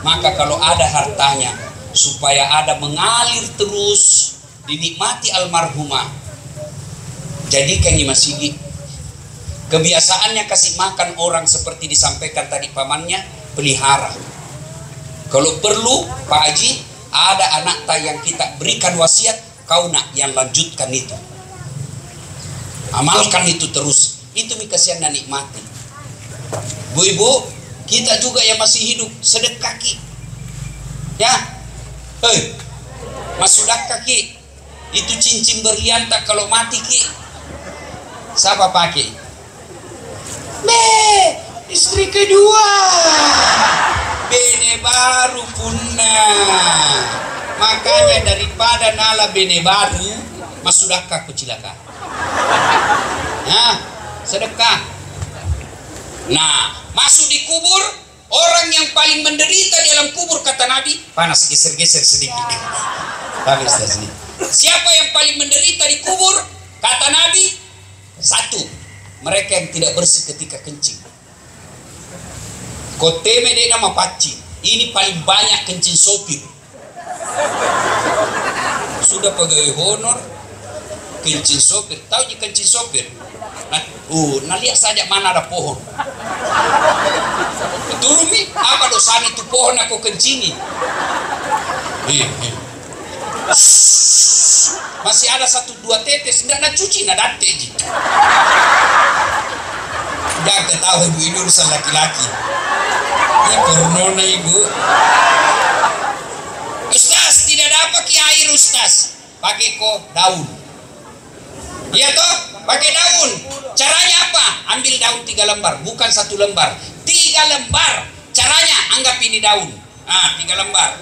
Maka kalau ada hartanya, supaya ada mengalir terus, dinikmati almarhumah. Jadikan Mas Sigi. Kebiasaannya kasih makan orang seperti disampaikan tadi pamannya, pelihara. Kalau perlu Pak Haji, ada anak yang kita berikan wasiat, kau nak yang lanjutkan itu. Amalkan itu terus. Itu kasihan dan nikmati. Bu-ibu, kita juga yang masih hidup, sedekah ki. Ya. Hei. Mas sedekah ki. Itu cincin berlian tak kalau mati ki. Siapa pakai? Istri kedua. Bene baru punah. Makanya daripada nala bene baru, mas sedekah kucilaka. Nah, sedekah. Nah, masuk di kubur, orang yang paling menderita di dalam kubur kata Nabi, panas geser-geser sedikit. Siapa yang paling menderita di kubur? Kata Nabi, satu, mereka yang tidak bersih ketika kencing. Koteme de nama paci. Ini paling banyak kencing sopir. Sudah pegawai honor, kencing sopir. Tahu je kencing sopir? Nah lihat saja mana ada pohon. Betul mi? Apa dosa itu pohon aku kencingi? Masih ada 1-2 tetes, tidak nak cuci, nak date je. Jangan tahu ibu ini urusan laki-laki. Ini pornona ibu. Ustaz, tidak ada apa ki air Ustaz. Pakai kok daun. Iya toh, pakai daun. Caranya apa? Ambil daun 3 lembar, bukan 1 lembar. 3 lembar. Caranya anggap ini daun. 3 lembar.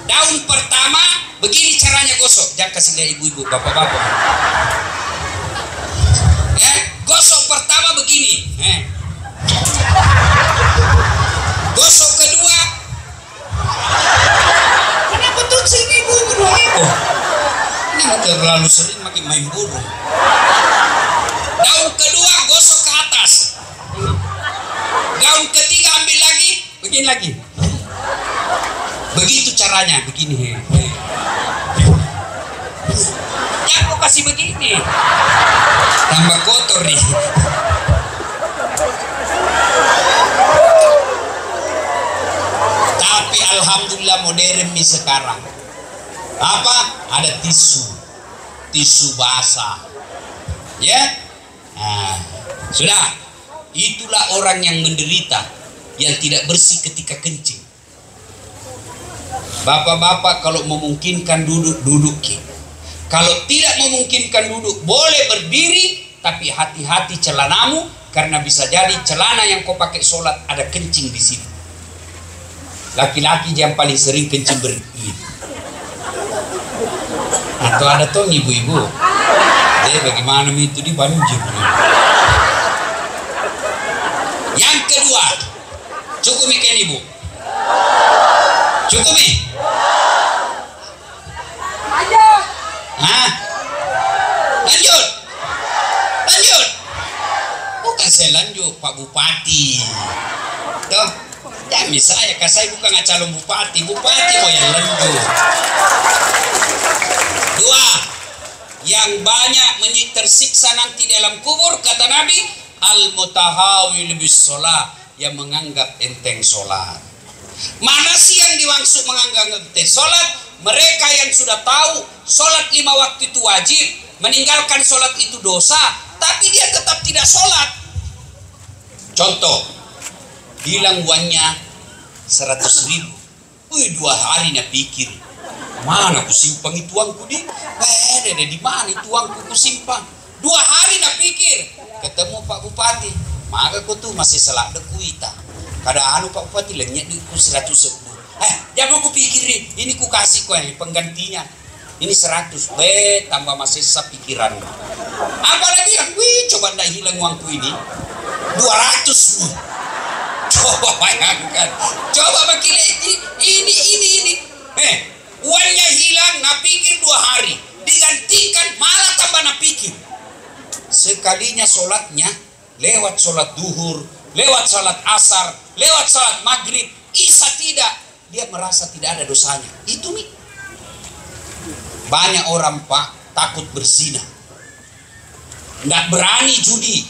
Daun pertama begini caranya gosok. Jangan kasih lihat ibu-ibu, bapak-bapak. Gosok pertama begini. Gosok kedua. Kenapa tuh sini ibu kedua ibu? Ini terlalu sering makin main burung. Daun kedua gosok ke atas. Daun ketiga ambil lagi, begini lagi. Begitu caranya, begini. Ya aku kasih begini. Tambah kotor nih. Tapi alhamdulillah modern nih sekarang. Apa? Ada tisu basah. Ya? Nah, sudah. Itulah orang yang menderita, yang tidak bersih ketika kencing. Bapak-bapak kalau memungkinkan duduk. Kalau tidak memungkinkan duduk, boleh berdiri, tapi hati-hati celanamu, karena bisa jadi celana yang kau pakai sholat ada kencing di situ. Laki-laki yang paling sering kencing berdiri. Atau ada tuh ibu-ibu. Bagaimana itu di banjir? Yang kedua, cukup ikan ibu. Cukup nih. Lanjut. Bukan saya lanjut, Pak Bupati. Tuh, ya misalnya saya bukan calon bupati mau yang lanjut. 2, yang banyak tersiksa nanti dalam kubur kata Nabi, al-mutahawil bis sholat, yang menganggap enteng sholat. Mana sih yang dimaksud menganggap enteng sholat? mereka yang sudah tahu sholat 5 waktu itu wajib, meninggalkan sholat itu dosa, tapi dia tetap tidak sholat. Contoh, hilang uangnya 100.000. Wih, 2 hari nak pikir, mana ku simpang itu uangku di? Di mana itu uangku ku simpang? 2 hari nak pikir, ketemu Pak Bupati, maka ku tuh masih selak dekuita. Kada Pak Bupati lenyap di ku 110. Jangan ku pikirin, ini ku kasih ku ini penggantinya. Ini 100, tambah masih pikiran. Apalagi kan, coba ndak hilang uangku ini 200 nih. Coba bayangkan, coba makin ini. Uangnya hilang, nak pikir 2 hari, digantikan malah tambah nak pikir. Sekalinya sholatnya lewat sholat duhur, lewat sholat asar, lewat sholat maghrib, isya tidak, dia merasa tidak ada dosanya. Itu nih. Banyak orang Pak takut berzina, nggak berani judi,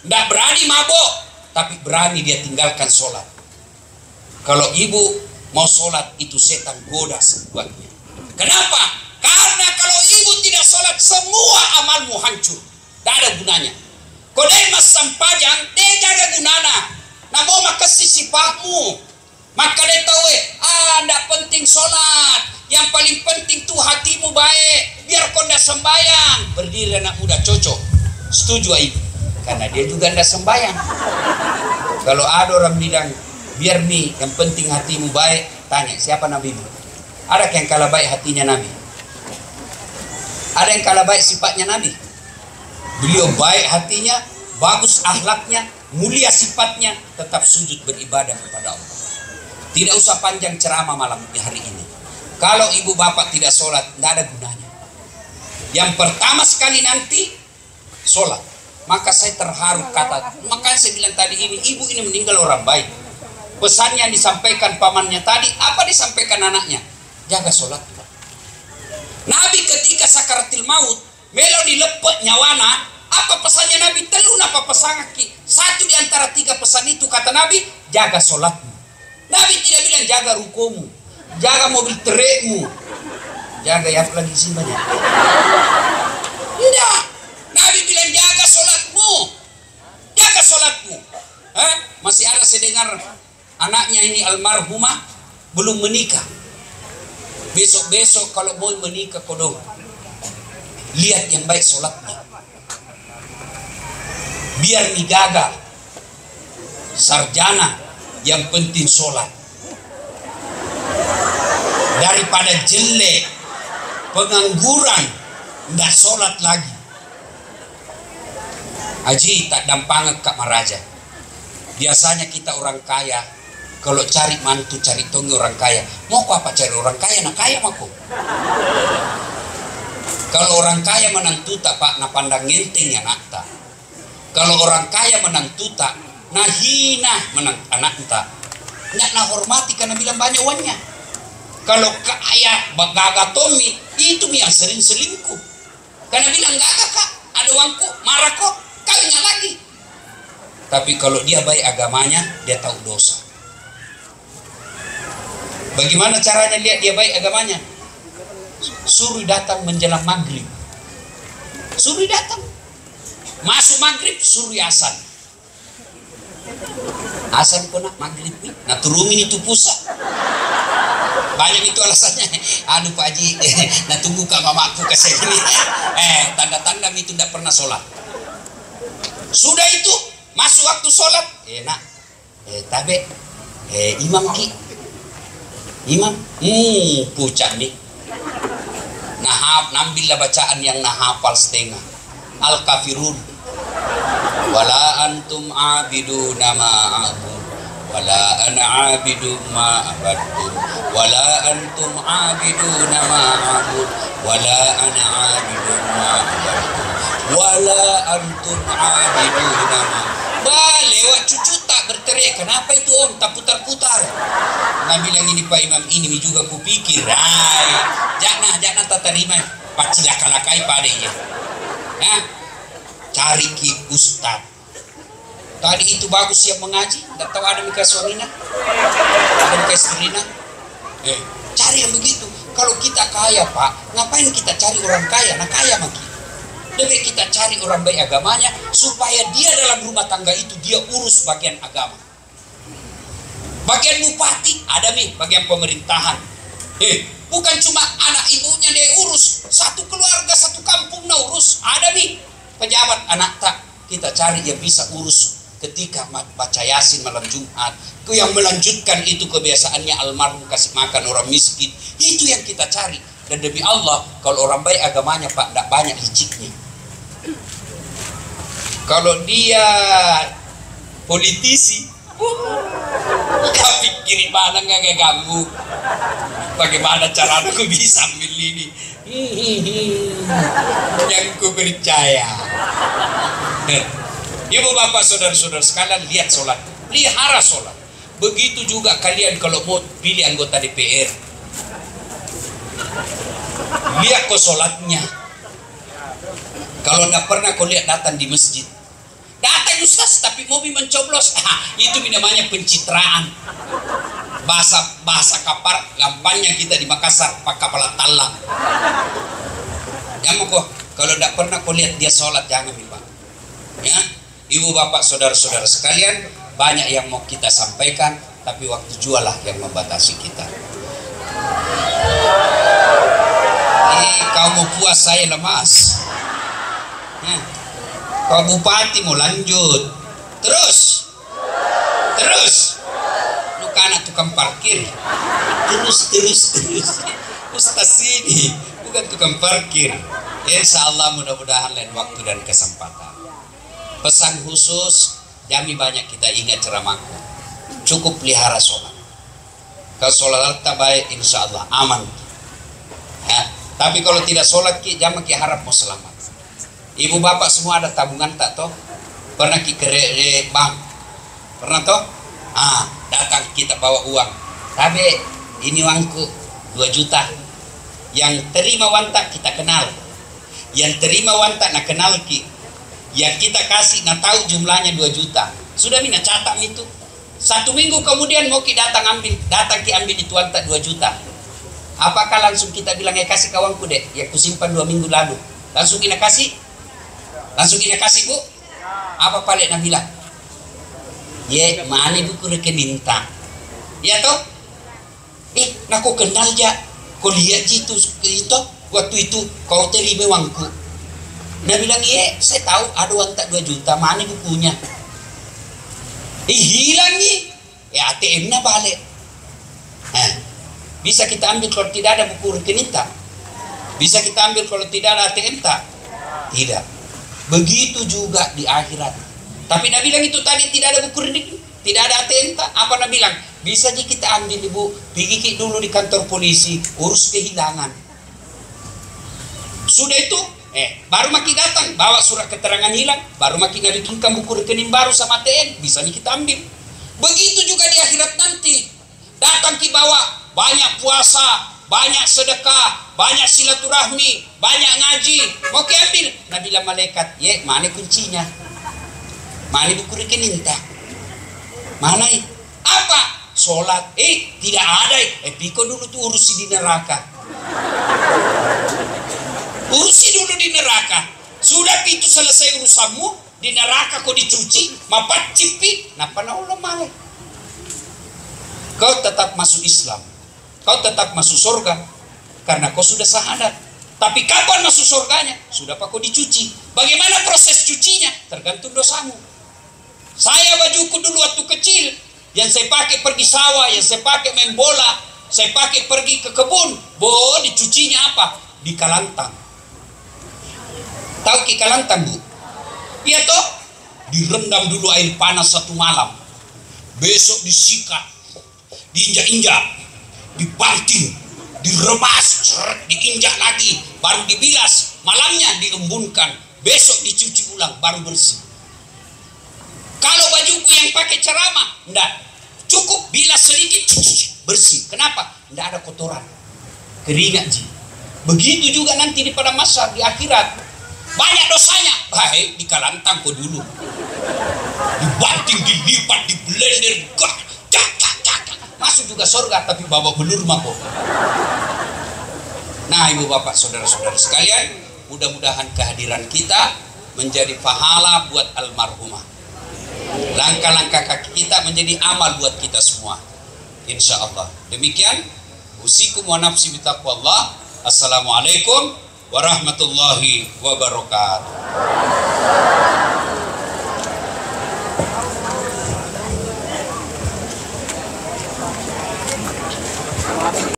nggak berani mabok, tapi berani dia tinggalkan sholat. Kalau ibu mau sholat itu setan goda sebuahnya. Kenapa? Karena kalau ibu tidak sholat semua amalmu hancur, tidak ada gunanya. Kodai mas sampajang, dia jaga gunana. Namo makasih sifatmu, maka dia tahu ndak penting sholat. Yang paling penting tuh hatimu baik, biar kau ndak sembayang. Berdiri anak muda cocok, setuju ibu? Karena dia juga ndak sembayang. Kalau ada orang bilang biar nih yang penting hatimu baik, tanya siapa nabimu? Ada yang kalah baik hatinya Nabi? Ada yang kalah baik sifatnya Nabi? Beliau baik hatinya, bagus akhlaknya, mulia sifatnya, tetap sujud beribadah kepada Allah. Tidak usah panjang ceramah malam hari ini. Kalau ibu bapak tidak sholat, tidak ada gunanya. Yang pertama sekali nanti sholat. Maka saya terharu makanya saya bilang tadi ini, ibu ini meninggal orang baik. Pesan yang disampaikan pamannya tadi, apa disampaikan anaknya? Jaga sholat. Nabi ketika sakaratil maut, melo dilepet nyawana, apa pesannya Nabi? Telun apa pesanaki? Satu di antara 3 pesan itu kata Nabi, jaga sholatmu. Nabi tidak bilang jaga rukumu, jaga mobil terekmu, jaga ya lagi sih banyak. Tidak. Nabi bilang jaga sholatmu, jaga sholatmu. Masih ada saya dengar anaknya ini almarhumah belum menikah. Besok-besok kalau mau menikah kodong, lihat yang baik sholatnya. Biar digagal, sarjana, yang penting sholat. Daripada jelek, pengangguran, ndak sholat lagi. Haji tak dampangan Kak Maraja. Biasanya kita orang kaya, kalau cari mantu, cari tonggi orang kaya. Mau apa cari orang kaya? Nak kaya maku. Kalau orang kaya menantu tak Pak, na pandang ngenteng ya nakta. Kalau orang kaya menantu tak, nah hina menang anak tak. Nggak nah hormati karena bilang banyak uangnya. Kalau kaya bagaga Tommy itu yang sering selingkuh. Karena bilang nggak ada Kak, ada uangku, marah kok, kawinnya lagi. Tapi kalau dia baik agamanya, dia tahu dosa. Bagaimana caranya lihat dia baik agamanya? Suruh datang menjelang maghrib. Suruh datang. Masuk maghrib, suruh asan. Asan pun nak maghrib nih, nah turunin itu pusat. Banyak itu alasannya. Aduh Pak Haji, nah tunggu kak mamaku ke sini. Tanda-tanda itu tidak pernah sholat. Sudah itu masuk waktu sholat, nak, tabe, imam ki, imam, pucak nih. Nah, nambillah bacaan yang hafal setengah. Al-Kafirun. Wala antum abiduna ma a'bud wala ana abidu ma abadtum wala antum abiduna ma a'bud wala ana abidu ma abadtum wala antum abiduna ma. Lewat cucu tak berteriak. Kenapa itu om tak putar-putar? Nah bilang ini Pak Imam ini juga kupikir. Jangan tak terima. Pak cilaka-lakai padanya. Cari ki ustad. Tadi itu bagus yang mengaji, tak tahu ada nikah suaminya, ada nikah istrinya. Cari yang begitu. Kalau kita kaya Pak, ngapain kita cari orang kaya? Nah kaya makin. Lebih kita cari orang baik agamanya supaya dia dalam rumah tangga itu dia urus bagian agama. Bagian bupati ada nih, bagian pemerintahan. Bukan cuma anak ibunya dia urus, satu keluarga, satu kampung nah urus. Ada nih pejabat anak tak, kita cari yang bisa urus ketika baca Yasin malam Jumat. Yang melanjutkan itu kebiasaannya almarhum kasih makan orang miskin. Itu yang kita cari. Dan demi Allah, kalau orang baik agamanya Pak, tidak banyak liciknya. Kalau dia politisi, kau pikir mana nggak kamu? Bagaimana cara aku bisa ambil ini? Yang ku percaya. Ibu bapak saudara-saudara sekalian, lihat sholat, pelihara sholat. Begitu juga kalian kalau mau pilih anggota DPR, lihat kau sholatnya. Kalau tidak pernah kau lihat datang di masjid, datang Ustaz tapi mau mencoblos, itu namanya pencitraan. Bahasa kapar gampangnya kita di Makassar pakai kepala talang. Ya mau kok kalau tidak pernah kau lihat dia sholat, jangan Pak. Ya, ibu bapak saudara-saudara sekalian, banyak yang mau kita sampaikan, tapi waktu jualah yang membatasi kita. Kau mau puas, saya lemas. Kau bupati mau lanjut, terus lu kan anak tukang parkir, terus Ustaz sini bukan tukang parkir. Insya Allah mudah-mudahan lain waktu dan kesempatan. Pesan khusus, jami banyak kita ingat ceramahku, cukup pelihara sholat. Kalau sholat tak baik, insya Allah aman. Ya, tapi kalau tidak sholat, jangan harap mau selamat. Ibu bapak semua ada tabungan tak toh? Pernah ke bank? Pernah toh? Datang kita bawa uang. Tapi ini uangku 2 juta. Yang terima uang tak kita kenal. Yang terima uang tak nak kenal ki. Yang kita kasih nak tahu jumlahnya 2 juta. Sudah mina catat itu. 1 minggu kemudian mau kita datang ambil itu uang tak 2 juta. Apakah langsung kita bilang kasih kawanku dek? Ya kusimpan 2 minggu lalu. Langsung kita kasih? Langsung kita kasih Bu? Apa Pak nak bilang? Ya, mana buku rekening tak? Ya toh? Nak kau kenal aja. Kau lihat itu waktu itu kau terima uangku. Dia bilang, iya saya tahu ada uang tak 2 juta, mana bukunya? Hilang nih. Ya ATM-nya balik. Bisa kita ambil kalau tidak ada buku rekening tak? Bisa kita ambil kalau tidak ada ATM tak? Tidak. Begitu juga di akhirat. Tapi Nabi bilang itu tadi tidak ada buku rekening, tidak ada ATM tak? Apa Nabi bilang? Bisa aja kita ambil Ibu, pergi dulu di kantor polisi, urus kehilangan. Sudah itu, baru makin datang, bawa surat keterangan hilang, baru makin bikinkan buku rekening baru sama ATM, bisa kita ambil. Begitu juga di akhirat nanti. Datang ki bawa banyak puasa, banyak sedekah, banyak silaturahmi, banyak ngaji, mau ambil. Nabi bilang malaikat, mana kuncinya? Mana buku rekening tak? Mana? Apa? Sholat. Tidak ada. Piko dulu tuh urusi di neraka. Urusi dulu di neraka. Sudah itu selesai urusanmu di neraka kau dicuci, mapat cipi, napa na ulah malai. Kau tetap masuk Islam. Kau tetap masuk surga karena kau sudah syahadat. Tapi kapan masuk surganya? Sudah pak kau dicuci. Bagaimana proses cucinya? Tergantung dosamu. Saya bajuku dulu waktu kecil yang saya pakai pergi sawah, yang saya pakai main bola, saya pakai pergi ke kebun. Dicucinya apa? Di kalantang. Tahu ki kalantang Bu? Iya toh? Direndam dulu air panas 1 malam. Besok disikat, diinjak-injak, dibanting, diremas, diinjak lagi, baru dibilas, malamnya dirembunkan, besok dicuci ulang, baru bersih. Kalau bajuku yang pakai ceramah, enggak, cukup bilas sedikit, bersih. Kenapa? Enggak ada kotoran, keringat ji. Begitu juga nanti di pada masa di akhirat, banyak dosanya, baik di kalantang kau dulu, dibanting, dilipat, diblender, masuk juga surga tapi bawa belur mako. Nah, ibu bapak saudara-saudara sekalian, mudah-mudahan kehadiran kita menjadi pahala buat almarhumah. Langkah-langkah kaki kita menjadi amal buat kita semua, insya Allah. Demikian, usikum wa nafsi bitaqwallah. Assalamualaikum warahmatullahi wabarakatuh.